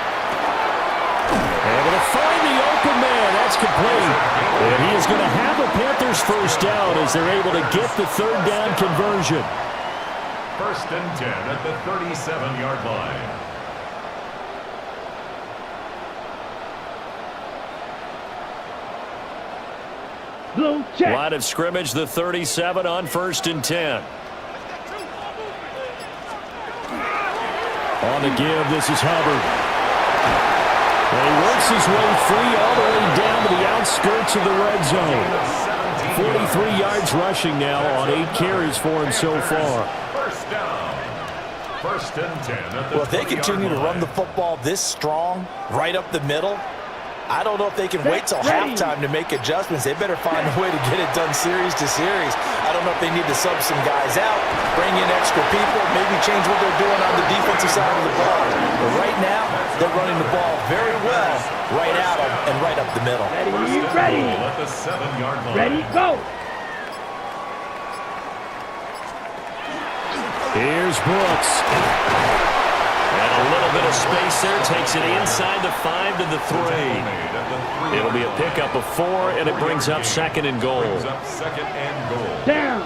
Able to find the open man. That's complete. And he is going to have a Panthers 1st down as they're able to get the 3rd down conversion. 1st and 10 at the 37-yard line. Blue check. Line of scrimmage, the 37 on 1st and 10. On the give, this is Hubbard. And he works his way free all the way down to the outskirts of the red zone. 43 yards rushing now on 8 carries for him so far. First down. First and 10 at the Well, if they continue to run the football this strong, right up the middle, I don't know if they can wait till halftime to make adjustments. They better find a way to get it done series to series. I don't know if they need to sub some guys out, bring in extra people, maybe change what they're doing on the defensive side of the ball. But right now, they're running the ball very well right at them and right up the middle. Ready. at the 7-yard line. Ready, go. Here's Brooks. And a little bit of space there. Takes it inside the 5 to the 3. It'll be a pickup of 4, and it brings up 2nd and goal. Down.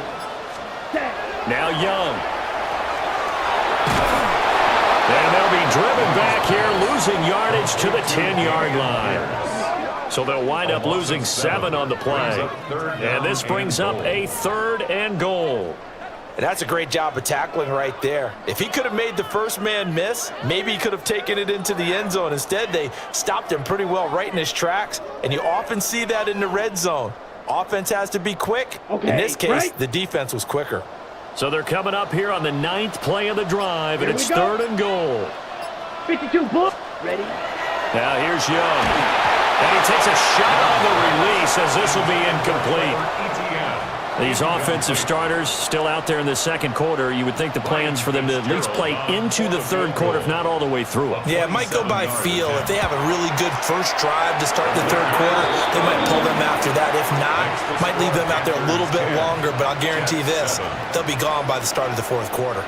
Now Young. And they'll be driven back here, losing yardage to the 10-yard line. So they'll wind up losing 7 on the play. And this brings up a 3rd and goal. And that's a great job of tackling right there. If he could have made the first man miss, maybe he could have taken it into the end zone. Instead, they stopped him pretty well right in his tracks, and you often see that in the red zone. Offense has to be quick. Okay, in this case, the defense was quicker. So they're coming up here on the 9th play of the drive, and it's 3rd and goal. 52, book. Ready. Now here's Young. And he takes a shot on the release as this will be incomplete. These offensive starters still out there in the second quarter. You would think the plans for them to at least play into the third quarter, if not all the way through it. Yeah, it might go by feel. If they have a really good first drive to start the third quarter, they might pull them after that. If not, might leave them out there a little bit longer, but I'll guarantee this, they'll be gone by the start of the fourth quarter.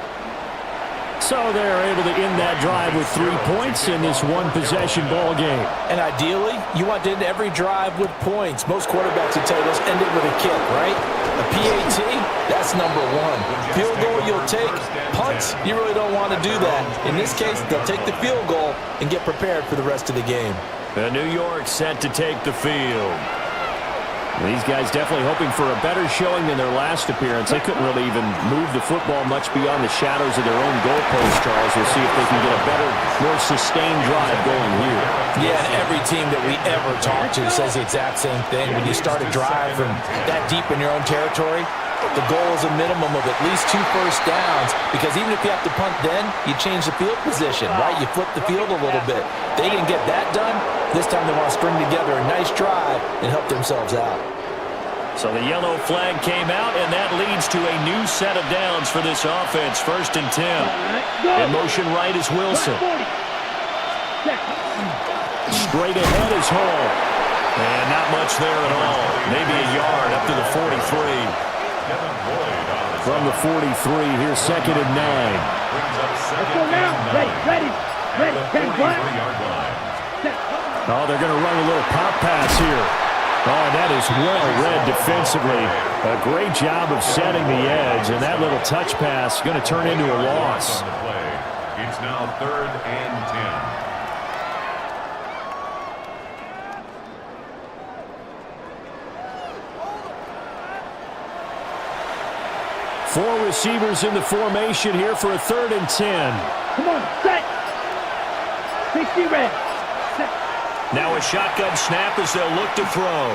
So they're able to end that drive with 3 points in this one-possession ball game. And ideally, you want to end every drive with points. Most quarterbacks would tell you, let's end it with a kick, right? A PAT, that's number 1. Field goal you'll take. Punts, you really don't want to do that. In this case, they'll take the field goal and get prepared for the rest of the game. The New York set to take the field. These guys definitely hoping for a better showing than their last appearance. They couldn't really even move the football much beyond the shadows of their own goalpost, Charles. We'll see if they can get a better, more sustained drive going here. Yeah, and every team that we ever talk to says the exact same thing. When you start a drive from that deep in your own territory, the goal is a minimum of at least 2 first downs, because even if you have to punt then, you change the field position, right? You flip the field a little bit. They didn't get that done. This time they want to string together a nice drive and help themselves out. So the yellow flag came out, and that leads to a new set of downs for this offense. 1st and 10. In motion right is Wilson. Straight ahead is Hall. And not much there at all. Maybe a yard up to the 43. From the 43, here's 2nd and 9. Let's go now. Ready. 10 flat. Oh, they're going to run a little pop pass here. Oh, that is well read defensively. A great job of setting the edge, and that little touch pass is going to turn into a loss. It's now 3rd and 10. 4 receivers in the formation here for a 3rd and 10. Come on, set. 60 red. Set. Now a shotgun snap as they'll look to throw.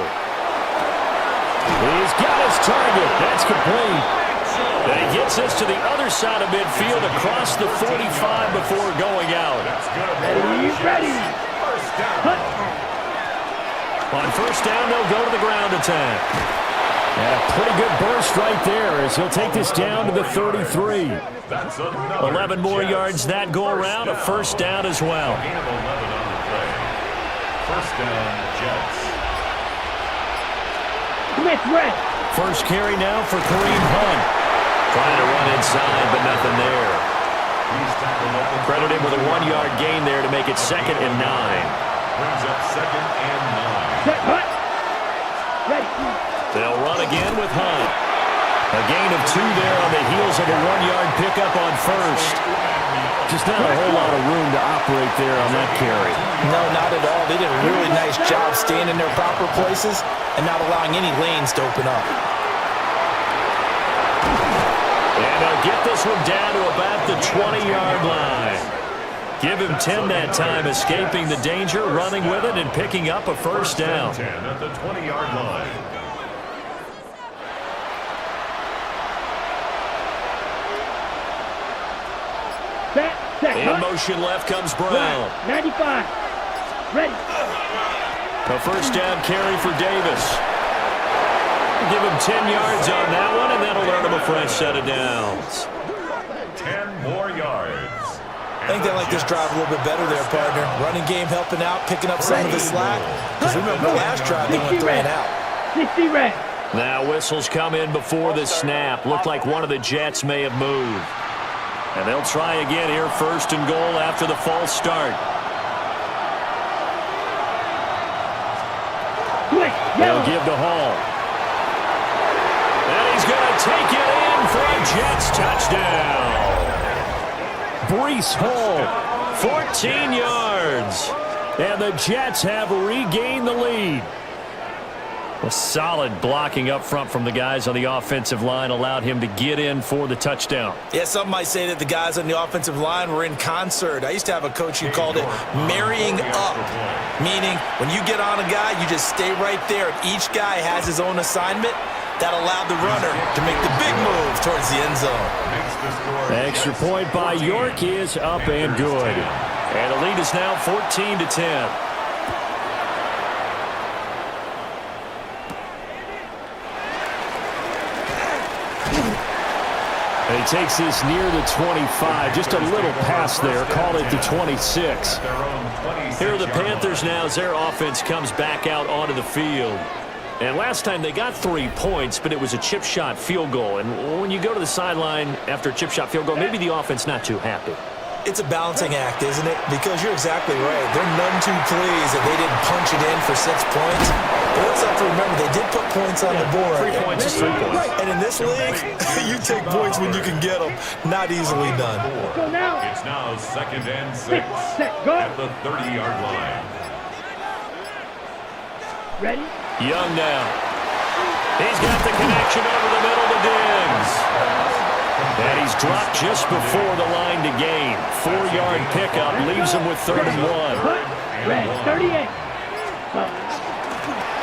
He's got his target. That's complete. And he gets this to the other side of midfield across the 45 before going out. Ready. On 1st down, they'll go to the ground attack. And a pretty good burst right there as he'll take this down to the 33. 11 more yards that go around, a 1st down as well. 1st down, Jets. First carry now for Kareem Hunt. Trying to run inside, but nothing there. Credit him with a 1-yard gain there to make it 2nd and 9. Brings up 2nd and 9. They'll run again with Hunt. A gain of 2 there on the heels of a 1-yard pickup on 1st. Just not a whole lot of room to operate there on that carry. No, not at all. They did a really nice job staying in their proper places and not allowing any lanes to open up. And they'll get this one down to about the 20-yard line. Give him 10 that time, escaping the danger, running with it, and picking up a first down. 10 at the 20-yard line. In motion left comes Brown. 95. Ready. A first down carry for Davis. Give him 10 yards on that one, and that'll earn him a fresh set of downs. 10 more yards. I think they like this drive a little bit better there, partner. Running game helping out, picking up some of the slack. Because remember the last drive they went 3 and out. 60 red. Now whistles come in before the snap. Looked like one of the Jets may have moved. And they'll try again here, first and goal after the false start. They'll give to Hall. And he's going to take it in for a Jets touchdown. Breece Hall, 14 yards. And the Jets have regained the lead. A solid blocking up front from the guys on the offensive line allowed him to get in for the touchdown. Yeah, some might say that the guys on the offensive line were in concert. I used to have a coach who called it marrying up, meaning when you get on a guy, you just stay right there. Each guy has his own assignment. That allowed the runner to make the big move towards the end zone. Extra point by York is up and good. And the lead is now 14-10. And he takes this near the 25. Just a little pass there. Call it the 26. Here are the Panthers now as their offense comes back out onto the field. And last time they got 3 points, but it was a chip shot field goal. And when you go to the sideline after a chip shot field goal, maybe the offense not too happy. It's a balancing act, isn't it? Because you're exactly right. They're none too pleased that they didn't punch it in for 6 points. But let's have to remember, they did put points on the board. 3 points is 3 points. Right. And in this league, you take points when you can get them. Not easily done. Go now. It's now 2nd and 6 Go. at the 30-yard line. Ready. Young now. He's got the connection over the middle to Diggs. And he's dropped just before the line to gain. 4-yard pickup leaves him with 3rd and 1. Red, 38.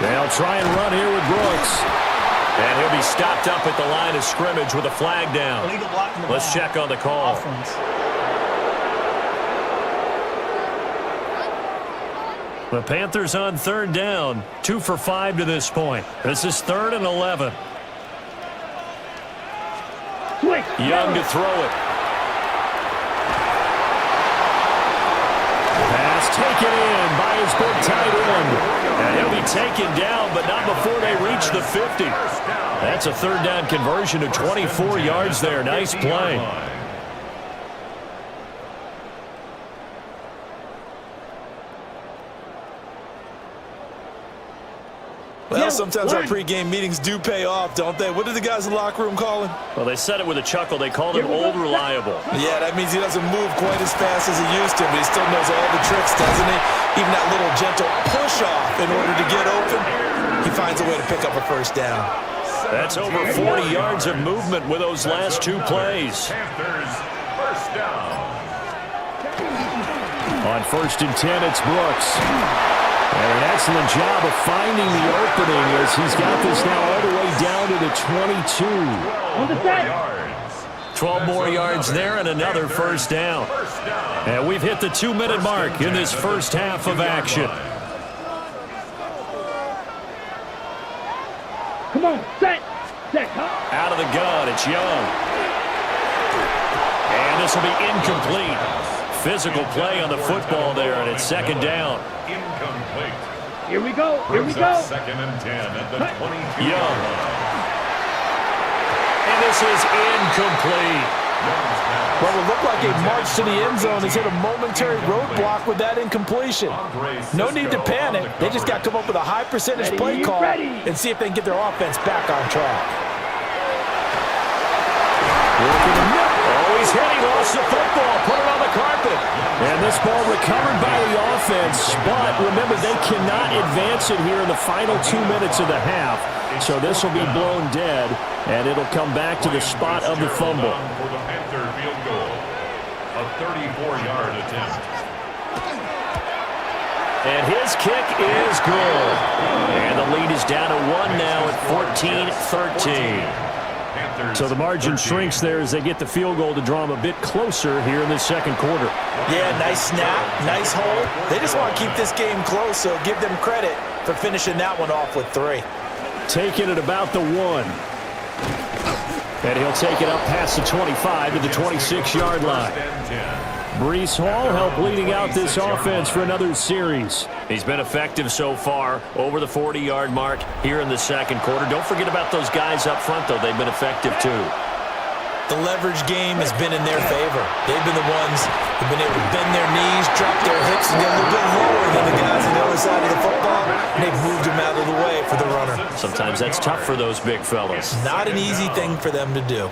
They'll try and run here with Brooks. And he'll be stopped up at the line of scrimmage with a flag down. Let's check on the call. The Panthers on 3rd down. 2 for 5 to this point. This is 3rd and 11. Young to throw it. Pass taken in by his big tight end. And he'll be taken down, but not before they reach the 50. That's a 3rd down conversion of 24 yards there. Nice play. Well, sometimes our pregame meetings do pay off, don't they? What did the guys in the locker room call him? Well, they said it with a chuckle. They called him Old Reliable. Yeah, that means he doesn't move quite as fast as he used to, but he still knows all the tricks, doesn't he? Even that little gentle push-off in order to get open, he finds a way to pick up a first down. That's over 40 yards of movement with those last 2 plays. Panthers, first down. On 1st and 10, it's Brooks. And an excellent job of finding the opening as he's got this now all the way down to the 22. On the set. 12 more yards there and another first down. And we've hit the 2-minute mark in this first half of action. Come on, set. Set, huh? Out of the gun, it's Young. And this will be incomplete. Physical play on the football there, and it's 2nd down. Incomplete. Here we go. Here we go. 2nd and 10 at the 22. Young. And this is incomplete. Well, it looked like a march to the end zone. He's hit a momentary roadblock with that incompletion. No need to panic. They just got to come up with a high percentage play call and see if they can get their offense back on track. Oh, he's hit. He lost the football. Put it on the carpet. And this ball recovered by the offense. But remember, they cannot advance it here in the final 2 minutes of the half. So this will be blown dead, and it'll come back to the spot of the fumble. A 34-yard attempt. And his kick is good. And the lead is down to 1 now at 14-13. So the margin shrinks there as they get the field goal to draw them a bit closer here in the second quarter. Yeah, nice snap, nice hold. They just want to keep this game close, so give them credit for finishing that one off with 3. Taking it about the 1. And he'll take it up past the 25 to the 26-yard line. Breece Hall helped leading out this offense for another series. He's been effective so far, over the 40-yard mark here in the second quarter. Don't forget about those guys up front, though. They've been effective, too. The leverage game has been in their favor. They've been the ones who've been able to bend their knees, drop their hips, and get a little bit lower than the guys on the other side of the football. And they've moved them out of the way for the runner. Sometimes that's tough for those big fellas. Not an easy thing for them to do.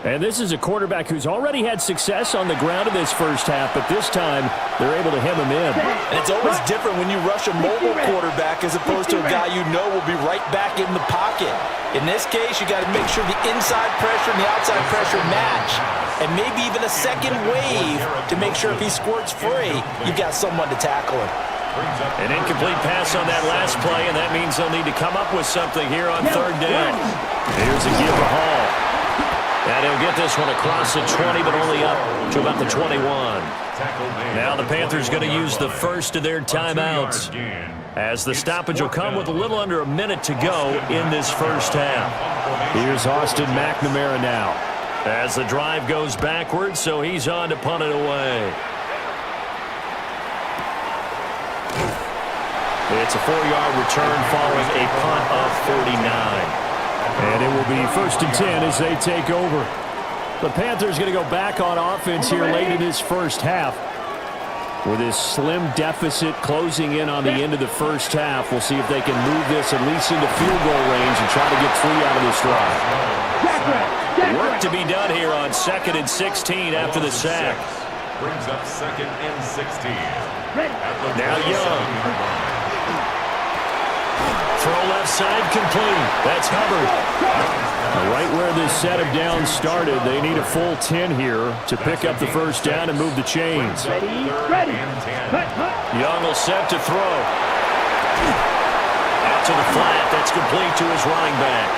And this is a quarterback who's already had success on the ground in this first half, but this time they're able to hem him in. And it's always different when you rush a mobile quarterback as opposed to a guy you know will be right back in the pocket. In this case, you got to make sure the inside pressure and the outside pressure match. And maybe even a second wave to make sure if he squirts free, you've got someone to tackle him. An incomplete pass on that last play, and that means they'll need to come up with something here on third down. Here's a give to Hall. And he'll get this one across the 20, but only up to about the 21. Now the Panthers going to use the first of their timeouts, as the stoppage will come with a little under a minute to go in this first half. Here's Austin McNamara now, as the drive goes backwards, so he's on to punt it away. It's a 4-yard return following a punt of 49. And it will be 1st and 10 as they take over. The Panthers going to go back on offense here late in this first half. With this slim deficit closing in on the end of the first half, we'll see if they can move this at least into field goal range and try to get 3 out of this drive. Work to be done here on 2nd and 16 after the sack. Brings up 2nd and 16. Now Young. Throw left side complete. That's Hubbard. Right where this set of downs started, they need a full 10 here to pick up the first down and move the chains. Ready. Young will set to throw. Out to the flat. That's complete to his running back.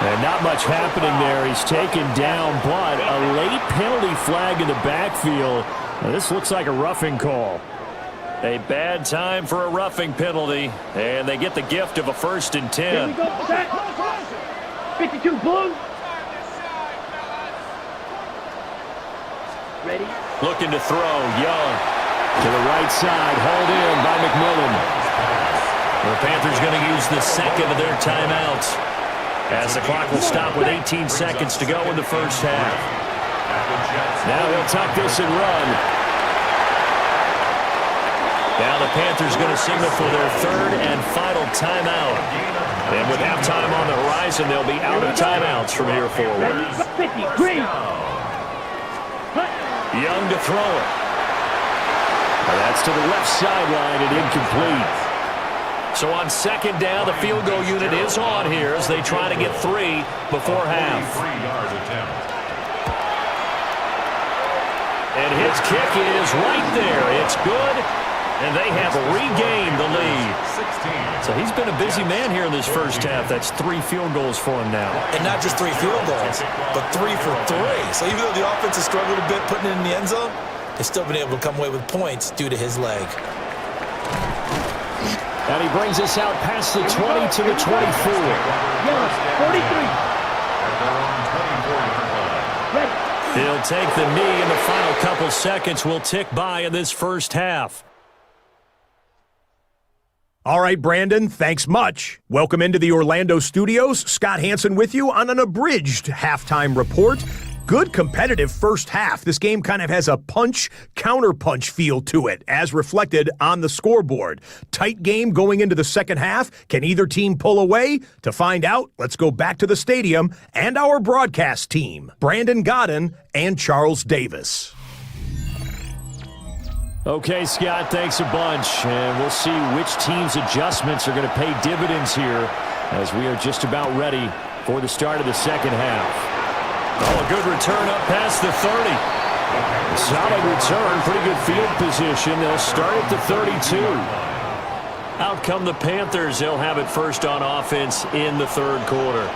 And not much happening there. He's taken down, but a late penalty flag in the backfield. Now, this looks like a roughing call. A bad time for a roughing penalty, and they get the gift of a 1st and 10. Here we go. Set. 52 blue. Ready. Looking to throw. Young to the right side. Hauled in by McMillan. The Panthers going to use the second of their timeouts, as the clock will stop with 18 seconds to go in the first half. Now he'll tuck this and run. Now the Panthers going to signal for their 3rd and final timeout. And with halftime on the horizon, they'll be out of timeouts from here forward. 50, green. Young to throw it. And that's to the left sideline and incomplete. So on 2nd down, the field goal unit is on here as they try to get 3 before half. 3-yard attempt. And his kick is right there. It's good. And they have regained the lead. So he's been a busy man here in this first half. That's 3 field goals for him now. And not just 3 field goals, but 3 for 3. So even though the offense has struggled a bit putting it in the end zone, they've still been able to come away with points due to his leg. And he brings us out past the 20 to the 24. 43. Ready. He'll take the knee, and the final couple seconds will tick by in this first half. All right, Brandon, thanks much. Welcome into the Orlando studios. Scott Hansen with you on an abridged halftime report. Good competitive first half. This game kind of has a punch-counterpunch feel to it, as reflected on the scoreboard. Tight game going into the second half. Can either team pull away? To find out, let's go back to the stadium and our broadcast team, Brandon Godden and Charles Davis. Okay, Scott, thanks a bunch. And we'll see which team's adjustments are going to pay dividends here as we are just about ready for the start of the second half. Oh, a good return up past the 30. Solid return, pretty good field position. They'll start at the 32. Out come the Panthers. They'll have it first on offense in the third quarter.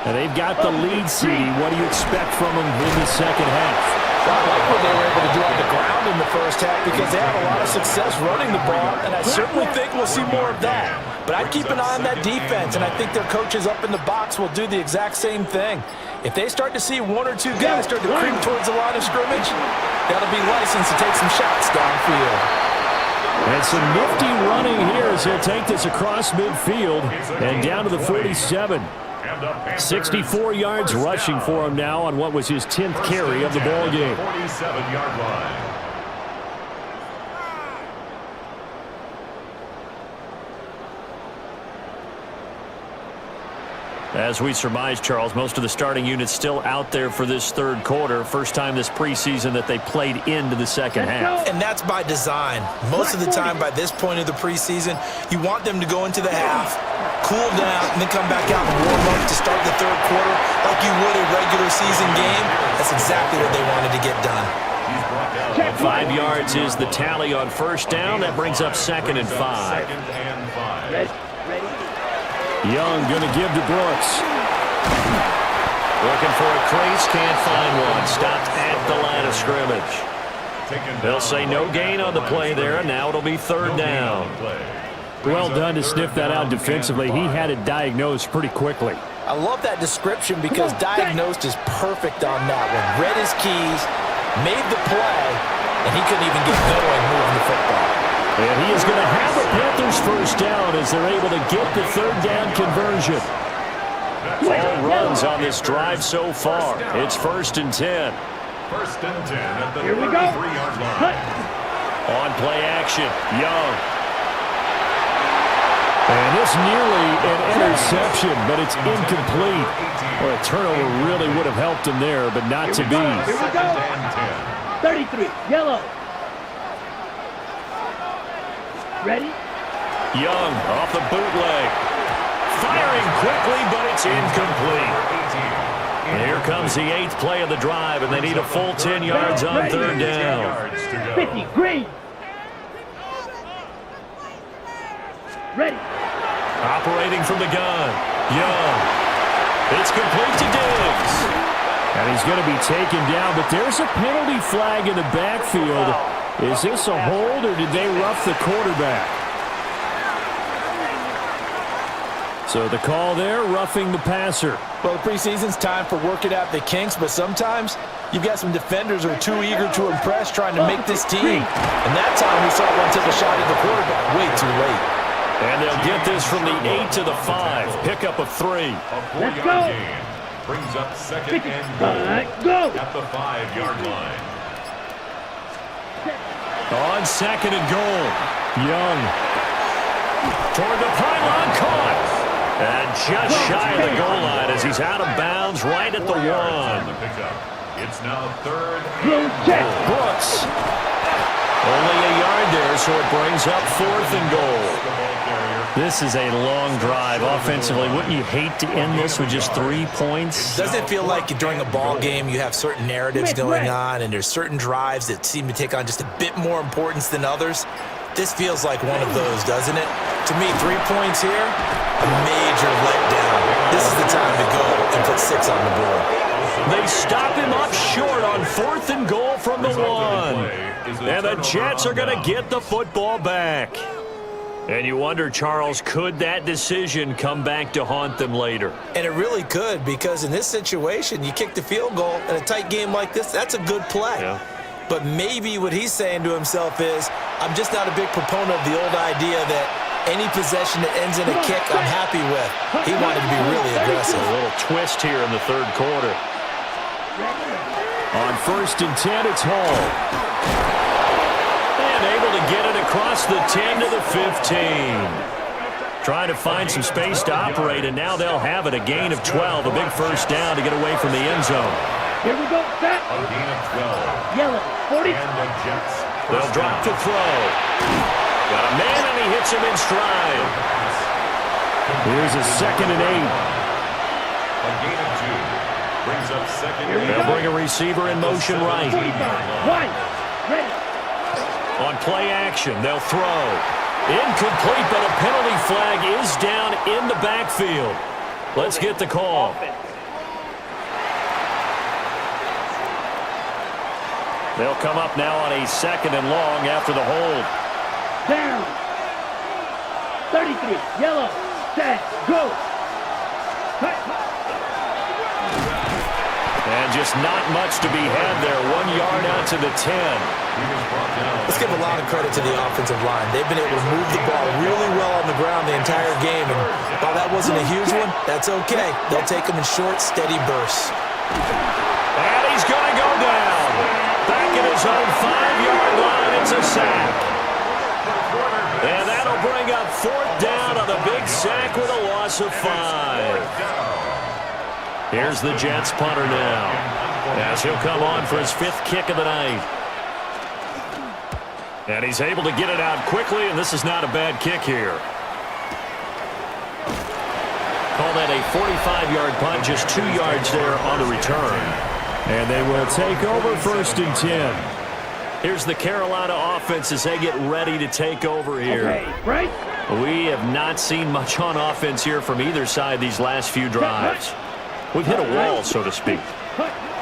And they've got the lead seed. What do you expect from them in the second half? I like what they were able to do on the ground in the first half because they had a lot of success running the ball, and I certainly think we'll see more of that. But I'd keep an eye on that defense, and I think their coaches up in the box will do the exact same thing. If they start to see one or two guys start to creep towards the line of scrimmage, that'll be license to take some shots downfield. And some nifty running here as he'll take this across midfield and down to the 47. 64 yards rushing for him now on what was his 10th carry of the ball game. 47-yard line. As we surmise, Charles, most of the starting units still out there for this third quarter. First time this preseason that they played into the second half. And that's by design. Most of the time by this point of the preseason, you want them to go into the half, cool down, and then come back out and warm up to start the third quarter like you would a regular season game. That's exactly what they wanted to get done. 5 yards is the tally on first down. That brings up 2nd and 5. Young going to give to Brooks. Looking for a crease, can't find one. Stopped at the line of scrimmage. They'll say no gain on the play there, and now it'll be third down. Well done to sniff that out defensively. He had it diagnosed pretty quickly. I love that description because diagnosed is perfect on that one. Read his keys, made the play, and he couldn't even get going moving the football. And he is going to have the Panthers first down as they're able to get the third down conversion. All runs on this drive so far. It's 1st and 10. 1st and 10 at the 33-yard line. On play action, Young. And it's nearly an interception, but it's incomplete. Well, a turnover really would have helped him there, but not to be. Here we go. 33, yellow. Ready? Young off the bootleg. Firing quickly, but it's incomplete. And here comes the 8th play of the drive, and they need a full 10 yards on third down. 50, green. Ready. Operating from the gun. Young. It's complete to Diggs. And he's going to be taken down, but there's a penalty flag in the backfield. Is this a hold, or did they rough the quarterback? So the call there, roughing the passer. Well, the preseason's time for working out the kinks, but sometimes you've got some defenders who are too eager to impress trying to make this team. And that time we saw one take a shot at the quarterback way too late. And they'll get this from the 8 to the 5. Pickup of 3. Let's go. Gain brings up 2nd and goal at the 5-yard line. On 2nd and goal, Young. Toward the pylon, caught. And just shy of the goal line as he's out of bounds right at the 1. It's now 3rd Blue check. Brooks. Only a yard there, so it brings up 4th and goal. This is a long drive offensively. Wouldn't you hate to end this with just 3 points? Doesn't it feel like during a ball game you have certain narratives going on and there's certain drives that seem to take on just a bit more importance than others? This feels like one of those, doesn't it? To me, 3 points here, a major letdown. This is the time to go and put 6 on the board. They stop him up short on 4th and goal from the 1. And the Jets are going to get the football back. And you wonder, Charles, could that decision come back to haunt them later? And it really could, because in this situation, you kick the field goal in a tight game like this, that's a good play. Yeah. But maybe what he's saying to himself is, I'm just not a big proponent of the old idea that any possession that ends in a kick I'm happy with. He wanted to be really aggressive. A little twist here in the third quarter. On 1st and 10, it's Hall. And able to get it across the 10 to the 15. Trying to find some space to operate, and now they'll have it. A gain of 12, a big first down to get away from the end zone. Here we go, set. A gain of 12. Yellow, 40. And the Jets. They'll drop to throw. Got a man, and he hits him in stride. Here's a 2nd and 8. A gain of 2. Brings up second. They'll bring a receiver in motion right. On play action, they'll throw. Incomplete, but a penalty flag is down in the backfield. Let's get the call. They'll come up now on a 2nd and long after the hold. Down. 33. Yellow. Set. Go. And just not much to be had there. 1 yard out to the 10. Let's give a lot of credit to the offensive line. They've been able to move the ball really well on the ground the entire game. And while that wasn't a huge one, that's okay. They'll take them in short, steady bursts. And he's going to go down. Back at his own 5-yard line, it's a sack. And that'll bring up 4th down on a big sack with a loss of 5. Here's the Jets punter now, as he'll come on for his 5th kick of the night. And he's able to get it out quickly, and this is not a bad kick here. Call that a 45-yard punt, just 2 yards there on the return. And they will take over 1st and 10. Here's the Carolina offense as they get ready to take over here. Okay, right? We have not seen much on offense here from either side these last few drives. We've hit a wall, so to speak.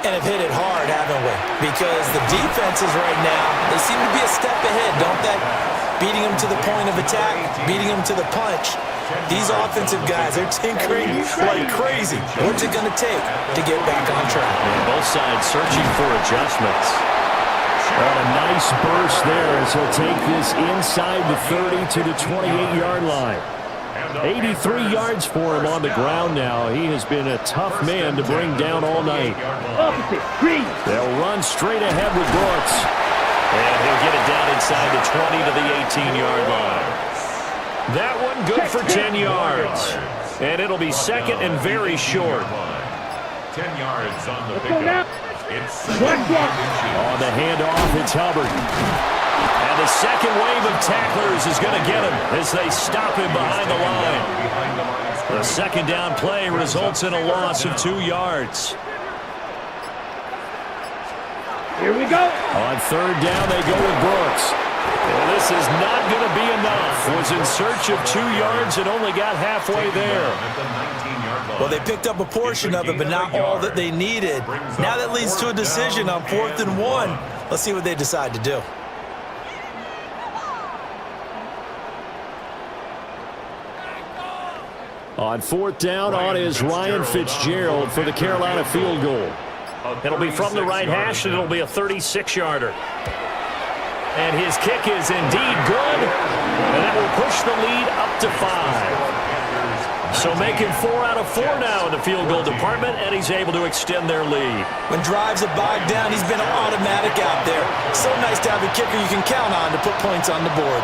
And have hit it hard, haven't we? Because the defenses right now, they seem to be a step ahead, don't they? Beating them to the point of attack, beating them to the punch. These offensive guys, they're tinkering like crazy. What's it going to take to get back on track? And both sides searching for adjustments. And a nice burst there as he'll take this inside the 30 to the 28-yard line. 83 yards for him on the ground now. He has been a tough man to bring down all night. Opposite. Green. They'll run straight ahead with Brooks. And he'll get it down inside the 20 to the 18-yard line. That one good for 10 yards. And it'll be 2nd and very short. 10 yards on the pickup. It's 2nd On the handoff, it's Hubbard. And the second wave of tacklers is going to get him as they stop him behind the line. The 2nd down play results in a loss of 2 yards. Here we go. On 3rd down, they go with Brooks. And this is not going to be enough. Was in search of 2 yards and only got halfway there. Well, they picked up a portion of it, but not all that they needed. Now that leads to a decision on 4th and 1. Let's see what they decide to do. On 4th down, on is Ryan Fitzgerald for the Carolina field goal. It'll be from the right hash, and it'll be a 36-yarder. And his kick is indeed good, and that will push the lead up to 5. So making 4 out of 4 now in the field goal department, and he's able to extend their lead. When drives have bogged down, he's been automatic out there. So nice to have a kicker you can count on to put points on the board.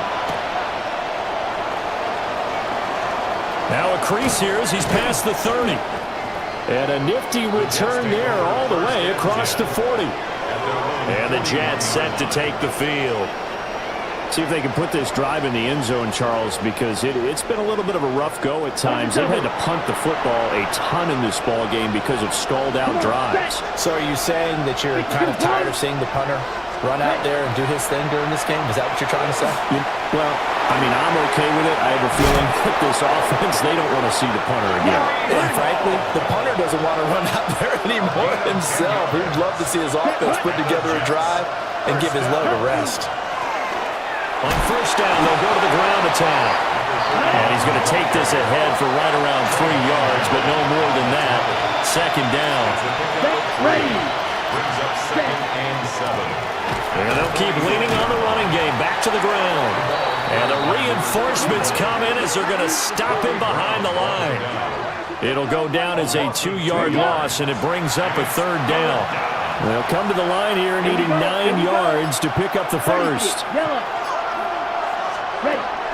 Now a crease here as he's past the 30. And a nifty return there all the way across the 40. And the Jets set to take the field. See if they can put this drive in the end zone, Charles, because it's been a little bit of a rough go at times. They've had to punt the football a ton in this ball game because of stalled-out drives. So are you saying that you're kind of tired of seeing the punter run out there and do his thing during this game? Is that what you're trying to say? Well, I mean, I'm okay with it. I have a feeling that this offense, they don't want to see the punter again. And frankly, the punter doesn't want to run out there anymore himself. He'd love to see his offense put together a drive and give his leg a rest. On 1st down, they'll go to the ground attack. And he's going to take this ahead for right around 3 yards, but no more than that. 2nd down. Brings up 2nd and 7. And they'll keep leaning on the running game. Back to the ground. And the reinforcements come in as they're going to stop him behind the line. It'll go down as a 2-yard loss, and it brings up a 3rd down. They'll come to the line here needing 9 yards to pick up the first.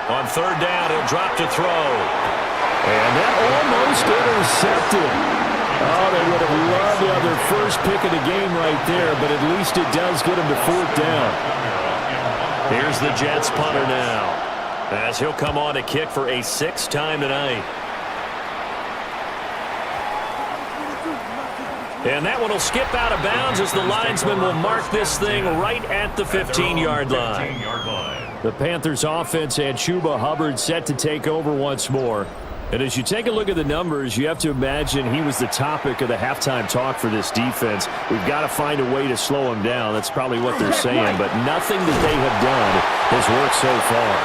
On 3rd down, he'll drop to throw. And that almost intercepted. Oh, they would have loved to have their first pick of the game right there, but at least it does get them to 4th down. Here's the Jets punter now, as he'll come on to kick for a 6th time tonight. And that one will skip out of bounds as the linesman will mark this thing right at the 15-yard line. The Panthers offense and Chuba Hubbard set to take over once more. And as you take a look at the numbers, you have to imagine he was the topic of the halftime talk for this defense. We've got to find a way to slow him down. That's probably what they're saying. But nothing that they have done has worked so far.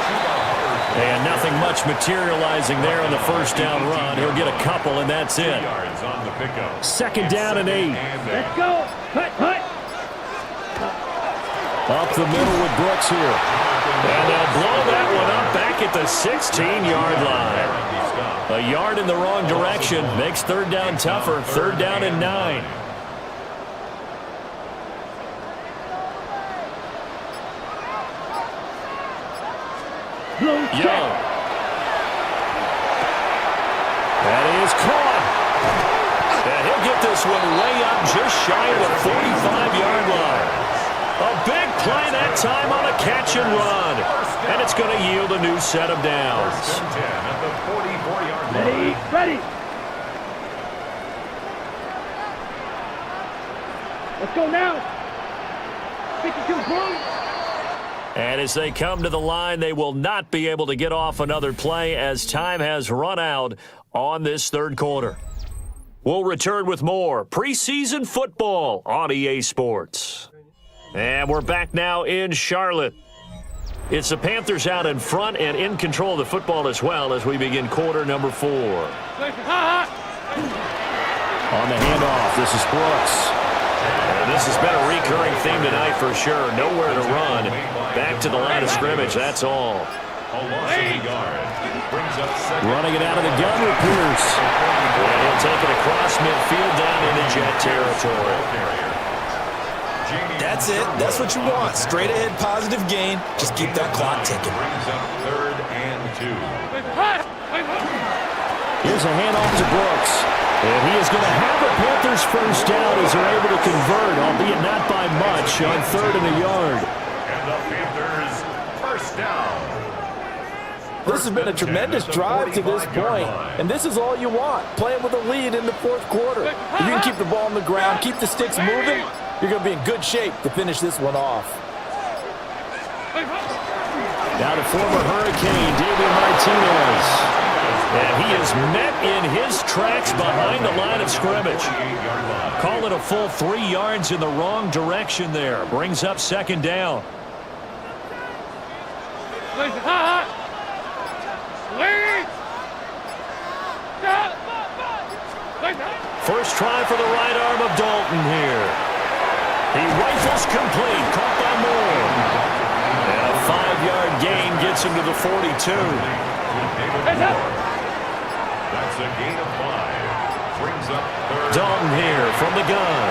And nothing much materializing there on the first down run. He'll get a couple, and that's it. Second down and 8. Let's go. Cut. Up the middle with Brooks here. And they'll blow that one up back at the 16-yard line. A yard in the wrong direction makes third down tougher. Third down and 9. Young. That is caught. And he'll get this one way up just shy of the 45-yard line. A big play that time on a catch and run. And it's going to yield a new set of downs. Ready. Let's go now. 52 points. And as they come to the line, they will not be able to get off another play as time has run out on this third quarter. We'll return with more preseason football on EA Sports. And we're back now in Charlotte. It's the Panthers out in front and in control of the football as well as we begin quarter number 4. On the handoff, this is Brooks. And this has been a recurring theme tonight for sure. Nowhere to run. Back to the line of scrimmage, that's all. Running it out of the gun with Pierce. And he'll take it across midfield down into jet territory. That's it. That's what you want. Straight ahead, positive gain. Just keep that clock ticking. Third and 2. Here's a handoff to Brooks. And he is going to have a Panthers first down as they're able to convert, albeit not by much, on third and a yard. And the Panthers first down. This has been a tremendous drive to this point, and this is all you want, playing with a lead in the fourth quarter. If you can keep the ball on the ground, keep the sticks moving, you're going to be in good shape to finish this one off. Now to former Hurricane David Martinez. And he is met in his tracks behind the line of scrimmage. Call it a full 3 yards in the wrong direction there. Brings up second down. First try for the right arm of Dalton here. He rifles complete, caught by Moore. And a 5-yard gain gets him to the 42. That's a gain of 5. Brings up third. Dalton here from the gun.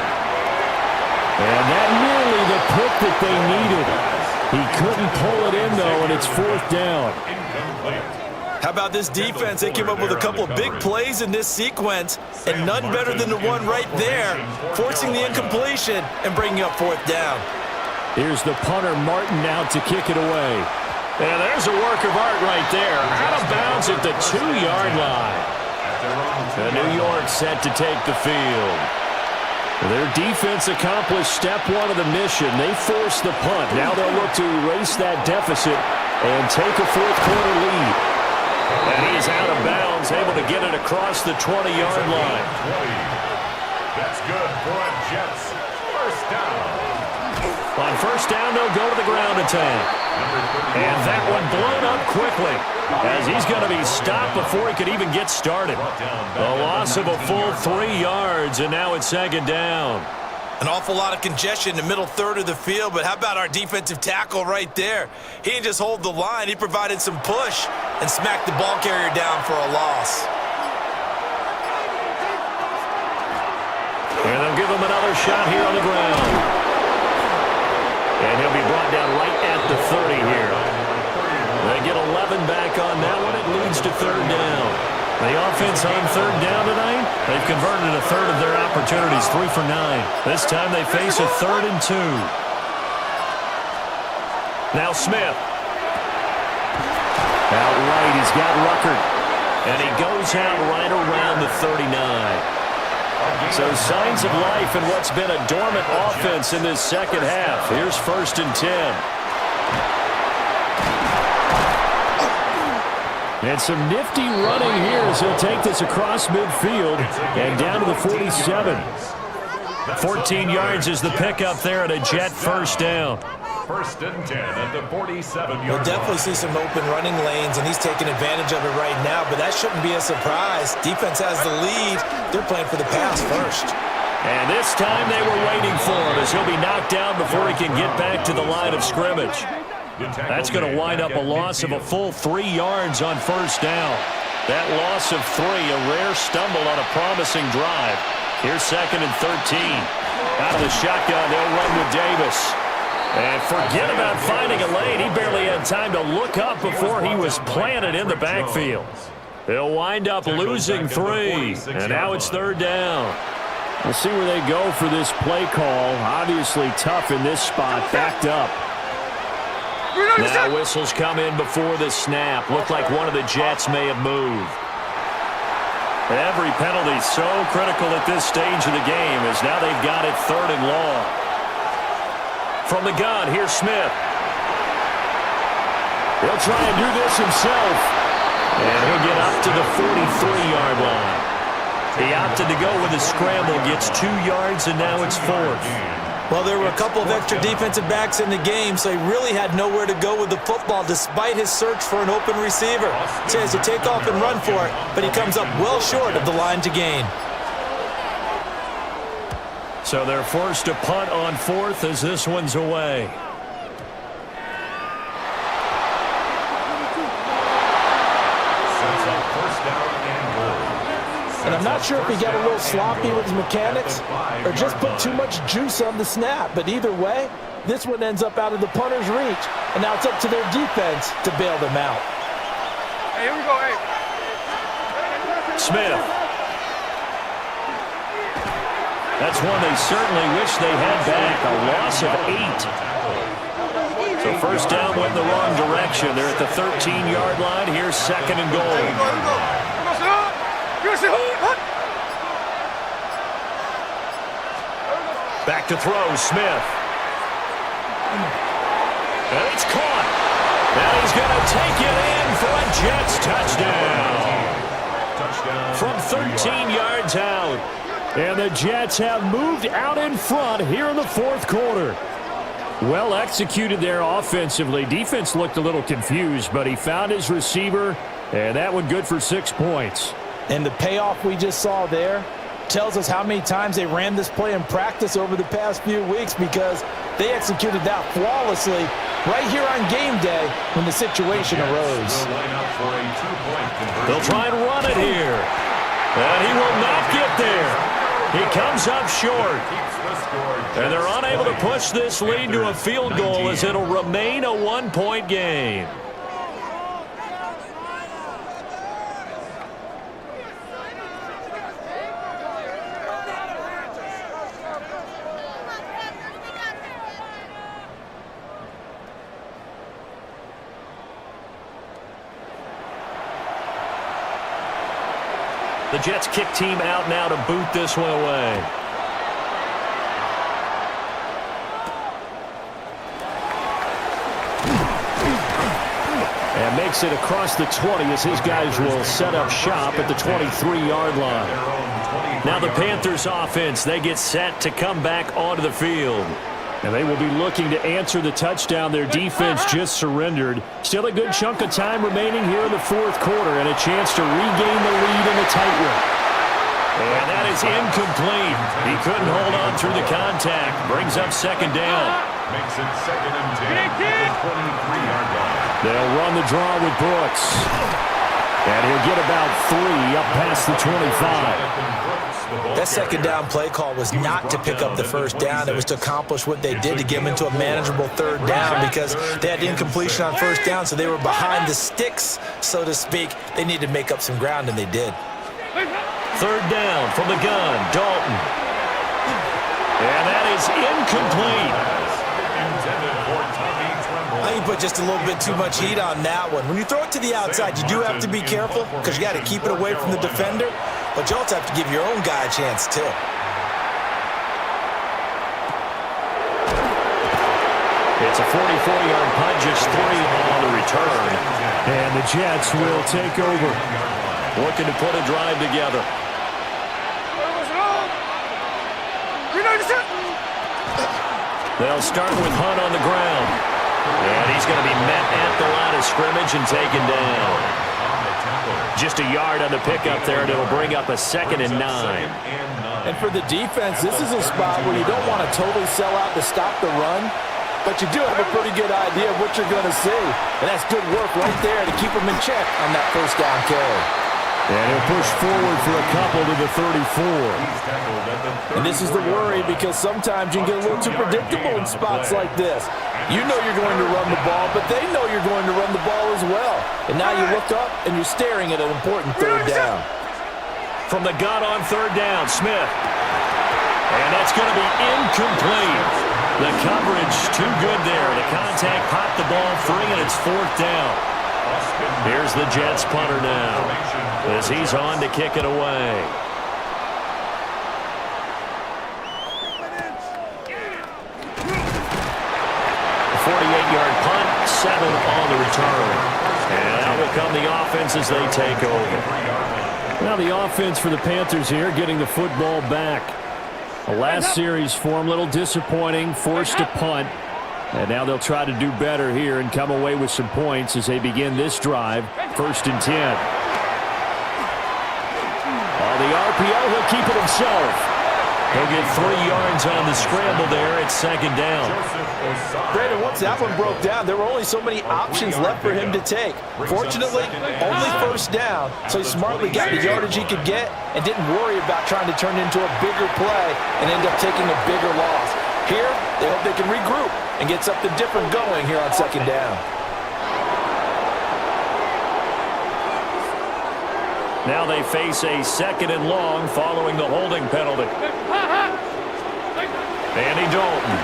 And that nearly the pick that they needed. He couldn't pull it in, though, and it's fourth down. How about this defense? They came up with a couple of big plays in this sequence, and none better than the one right there, forcing the incompletion and bringing up fourth down. Here's the punter, Martin, out to kick it away. And there's a work of art right there. Out of bounds at the 2-yard line. And New York set to take the field. Their defense accomplished step 1 of the mission. They forced the punt. Now they'll look to erase that deficit and take a fourth quarter lead. And he's out of bounds, able to get it across the 20-yard line. That's good for a Jets first down. On first down, they'll go to the ground attack. And that one blown up quickly as he's going to be stopped before he could even get started. A loss of a full 3 yards, and now it's second down. An awful lot of congestion in the middle third of the field, but how about our defensive tackle right there? He didn't just hold the line, he provided some push and smacked the ball carrier down for a loss. And they'll give him another shot here on the ground. And he'll be brought down right at the 30 here. They get 11 back on that one. It leads to third down. The offense on third down tonight, they've converted a third of their opportunities, 3 for 9. This time they face a 3rd and 2. Now Smith. Out right, he's got Ruckert. And he goes out right around the 39. So signs of life in what's been a dormant offense in this second half. Here's 1st and 10. And some nifty running here as he'll take this across midfield and down to the 47. 14 yards is the pickup there at a Jet first down. 1st and 10 at the 47-yard We'll definitely see some open running lanes, and he's taking advantage of it right now, but that shouldn't be a surprise. Defense has the lead. They're playing for the pass first. And this time they were waiting for him as he'll be knocked down before he can get back to the line of scrimmage. That's going to wind up a loss of a full 3 yards on 1st down. That loss of 3, a rare stumble on a promising drive. Here's 2nd and 13. Out of the shotgun, they'll run with Davis. And forget about finding a lane. He barely had time to look up before he was planted in the backfield. They'll wind up losing 3. And now it's 3rd down. We'll see where they go for this play call. Obviously tough in this spot, backed up. Now whistles come in before the snap. Looked like one of the Jets may have moved. Every penalty so critical at this stage of the game as now they've got it 3rd and long. From the gun, here's Smith. He'll try and do this himself. And he'll get up to the 43-yard line. He opted to go with a scramble, gets 2 yards, and now it's 4th. Well, there were a couple of extra defensive backs in the game, so he really had nowhere to go with the football despite his search for an open receiver. So he has to take off and run for it, but he comes up well short of the line to gain. So they're forced to punt on 4th as this one's away. And I'm not sure if he got a little sloppy with his mechanics or just put too much juice on the snap. But either way, this one ends up out of the punter's reach. And now it's up to their defense to bail them out. Hey, here we go, hey. Smith. That's one they certainly wish they had back. A loss of 8. So 1st down went in the wrong direction. They're at the 13-yard line. Here's 2nd and goal. Back to throw, Smith. And it's caught. Now he's going to take it in for a Jets touchdown. From 13 yards out. And the Jets have moved out in front here in the 4th quarter. Well executed there offensively. Defense looked a little confused, but he found his receiver, and that one good for 6 points. And the payoff we just saw there tells us how many times they ran this play in practice over the past few weeks, because they executed that flawlessly right here on game day when the situation arose. They'll try and run it here. And he will not get there. He comes up short. And they're unable to push this lead to a field goal as it'll remain a 1-point game. The Jets kick team out now to boot this one away. And makes it across the 20 as his guys will set up shop at the 23-yard line. Now the Panthers offense, they get set to come back onto the field. And they will be looking to answer the touchdown their defense just surrendered. Still a good chunk of time remaining here in the 4th quarter and a chance to regain the lead in the tight one. And that is incomplete. He couldn't hold on through the contact. Brings up 2nd down. Makes it 2nd and 10 at the 23-yard line. They'll run the draw with Brooks. And he'll get about 3 up past the 25. That 2nd down play call was not to pick up the 1st down. It was to accomplish what they did, to get them into a manageable 3rd down, because they had incompletion on 1st down, so they were behind the sticks, so to speak. They needed to make up some ground, and they did. 3rd down from the gun, Dalton. And that is incomplete. I think you put just a little bit too much heat on that one. When you throw it to the outside, you do have to be careful because you got to keep it away from the defender. but you also have to give your own guy a chance, too. It's a 44-yard punt, just 3 on the return. And the Jets will take over. Looking to put a drive together. They'll start with Hunt on the ground. And he's going to be met at the line of scrimmage and taken down. Just a yard on the pickup there, and it'll bring up a 2nd and 9. And for the defense, this is a spot where you don't want to totally sell out to stop the run, but you do have a pretty good idea of what you're going to see. And that's good work right there to keep them in check on that first down carry. And he'll push forward for a couple to the 34. And this is the worry, because sometimes you can get a little too predictable in spots like this. You know you're going to run the ball, but they know you're going to run the ball as well. And now you look up and you're staring at an important 3rd down. From the gun on 3rd down, Smith. And that's going to be incomplete. The coverage too good there. The contact popped the ball free, and it's 4th down. Here's the Jets punter now, as he's on to kick it away. A 48-yard punt, 7 on the return. And out will come the offense as they take over. Now the offense for the Panthers here, getting the football back. The last series for them, a little disappointing, forced to punt. And now they'll try to do better here and come away with some points as they begin this drive. 1st and 10. On the RPO, he'll keep it himself. He'll get 3 yards on the scramble there at 2nd down. Brandon, once that one broke down, there were only so many options left for him to take. Fortunately, only 1st down, so he smartly got the yardage he could get and didn't worry about trying to turn it into a bigger play and end up taking a bigger loss. Here, they hope they can regroup and get something different going here on 2nd down. Now they face a 2nd and long following the holding penalty. Andy Dalton.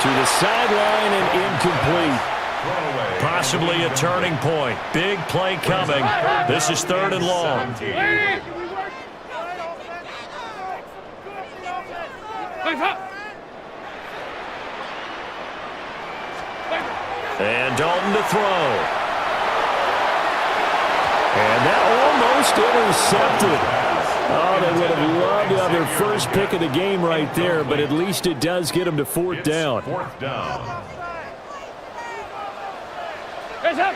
To the sideline and incomplete. Possibly a turning point. Big play coming. This is 3rd and long. And Dalton to throw. And that almost intercepted. Oh, they would have loved to have their first pick of the game right there, but at least it does get them to 4th down. 4th down. Hands up!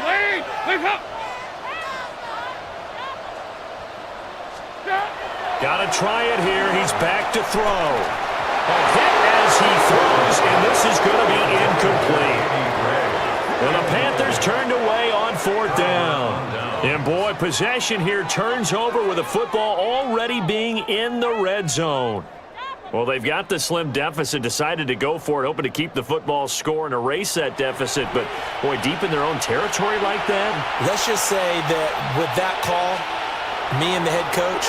Lead! Lead up! Got to try it here. He's back to throw. A hit as he throws, and this is going to be incomplete. And the Panthers turned away on 4th down. And boy, possession here turns over with the football already being in the red zone. Well, they've got the slim deficit, decided to go for it, hoping to keep the football score and erase that deficit. But, boy, deep in their own territory like that. Let's just say that with that call, me and the head coach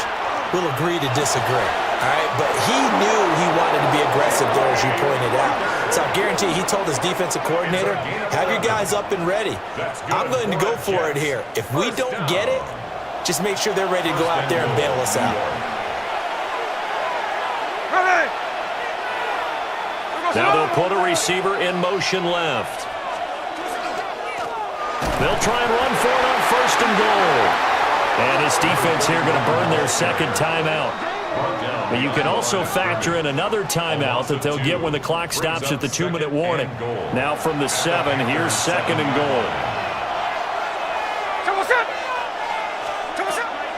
will agree to disagree. All right, but he knew he wanted to be aggressive there, as you pointed out. So I guarantee he told his defensive coordinator, have your guys up and ready. I'm going to go for it here. If we don't get it, just make sure they're ready to go out there and bail us out. Now they'll put a receiver in motion left. They'll try and run for it on 1st and goal. And his defense here going to burn their 2nd timeout. But you can also factor in another timeout that they'll get when the clock stops at the 2-minute warning. Now from the 7, here's 2nd and goal.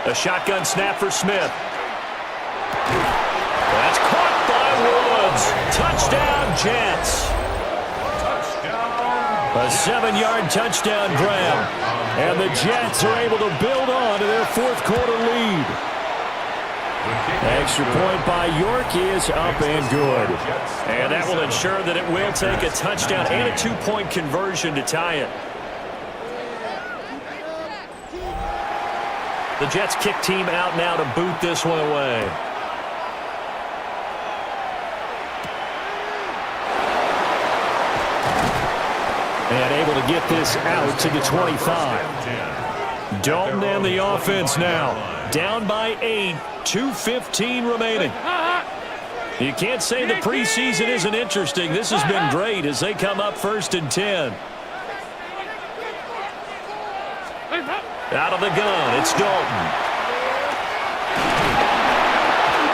A shotgun snap for Smith. That's caught by Woods. Touchdown, Jets. A 7-yard touchdown grab. And the Jets are able to build on to their 4th quarter lead. Extra point by York is up and good. And that will ensure that it will take a touchdown and a 2-point conversion to tie it. The Jets kick team out now to boot this one away. And able to get this out to the 25. Dalton and the offense now. Down by 8, 2:15 remaining. You can't say the preseason isn't interesting. This has been great as they come up 1st and 10. Out of the gun, it's Dalton.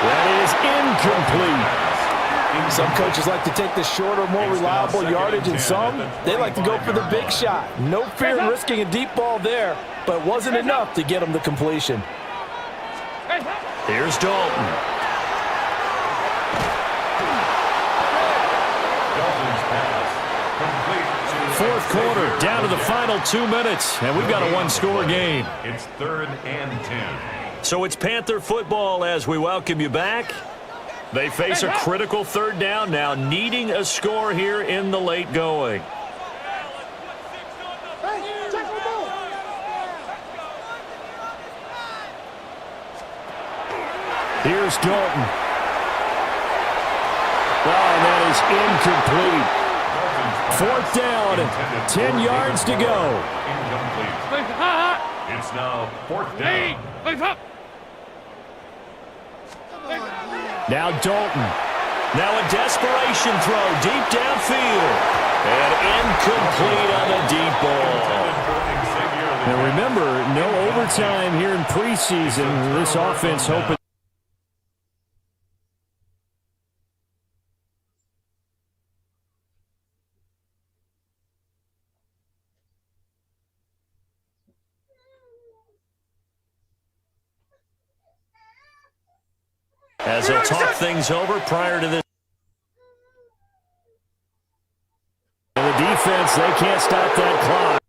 That is incomplete. Some coaches like to take the shorter, more reliable yardage, and some, they like to go for the big shot. No fear in risking a deep ball there, but it wasn't enough to get them the completion. Here's Dalton. Fourth quarter, down to the final 2 minutes, and we've got a one-score game. It's 3rd and 10. So it's Panther football as we welcome you back. They face a critical 3rd down now, needing a score here in the late going. Here's Dalton. Oh, and that is incomplete. 4th down, 10 yards to go. Incomplete. It's now 4th down. Now Dalton. Now a desperation throw deep downfield. And incomplete on the deep ball. And remember, no overtime here in preseason. This offense hoping. As they'll talk things over prior to this. And the defense, they can't stop that clock.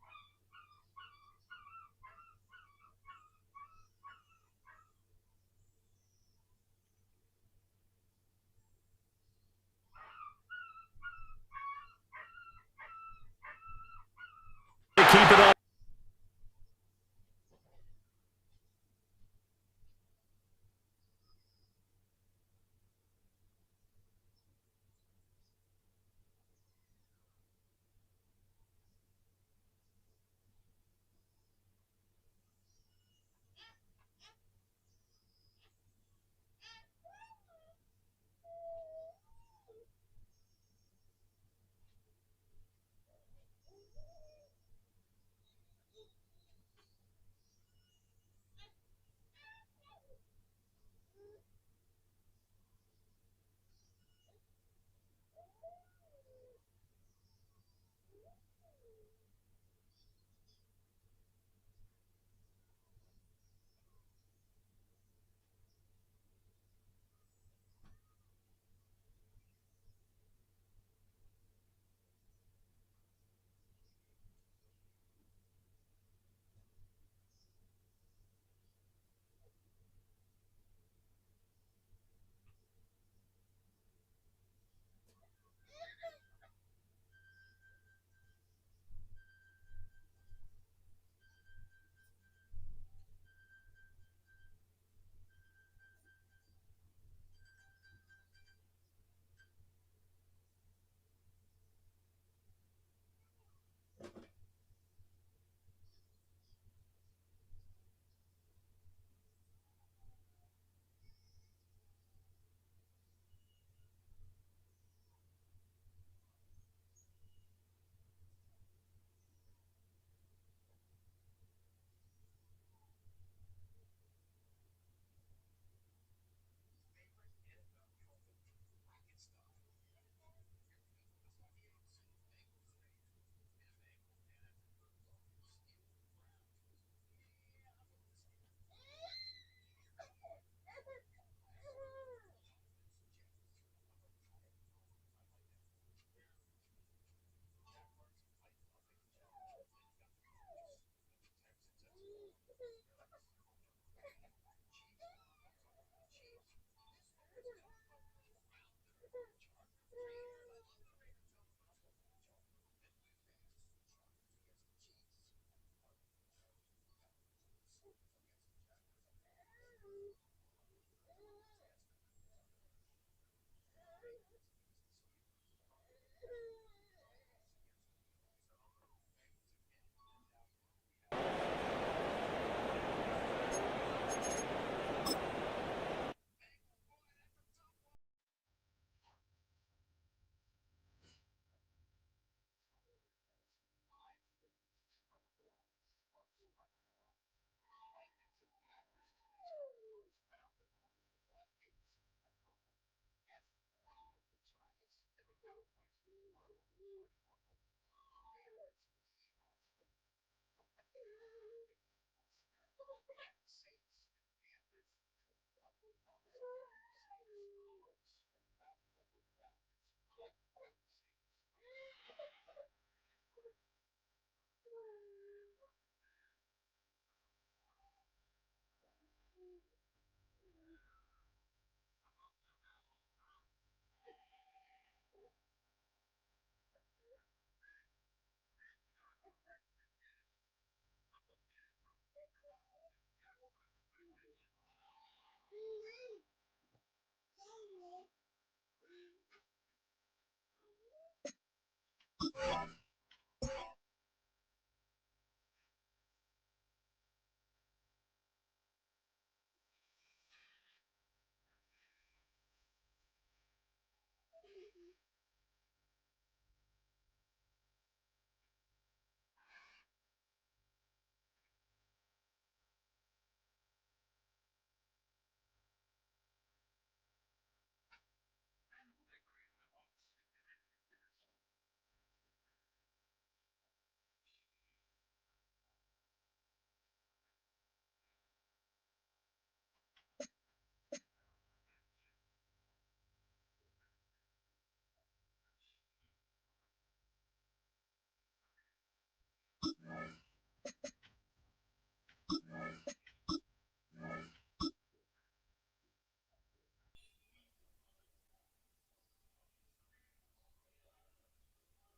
Keep it up.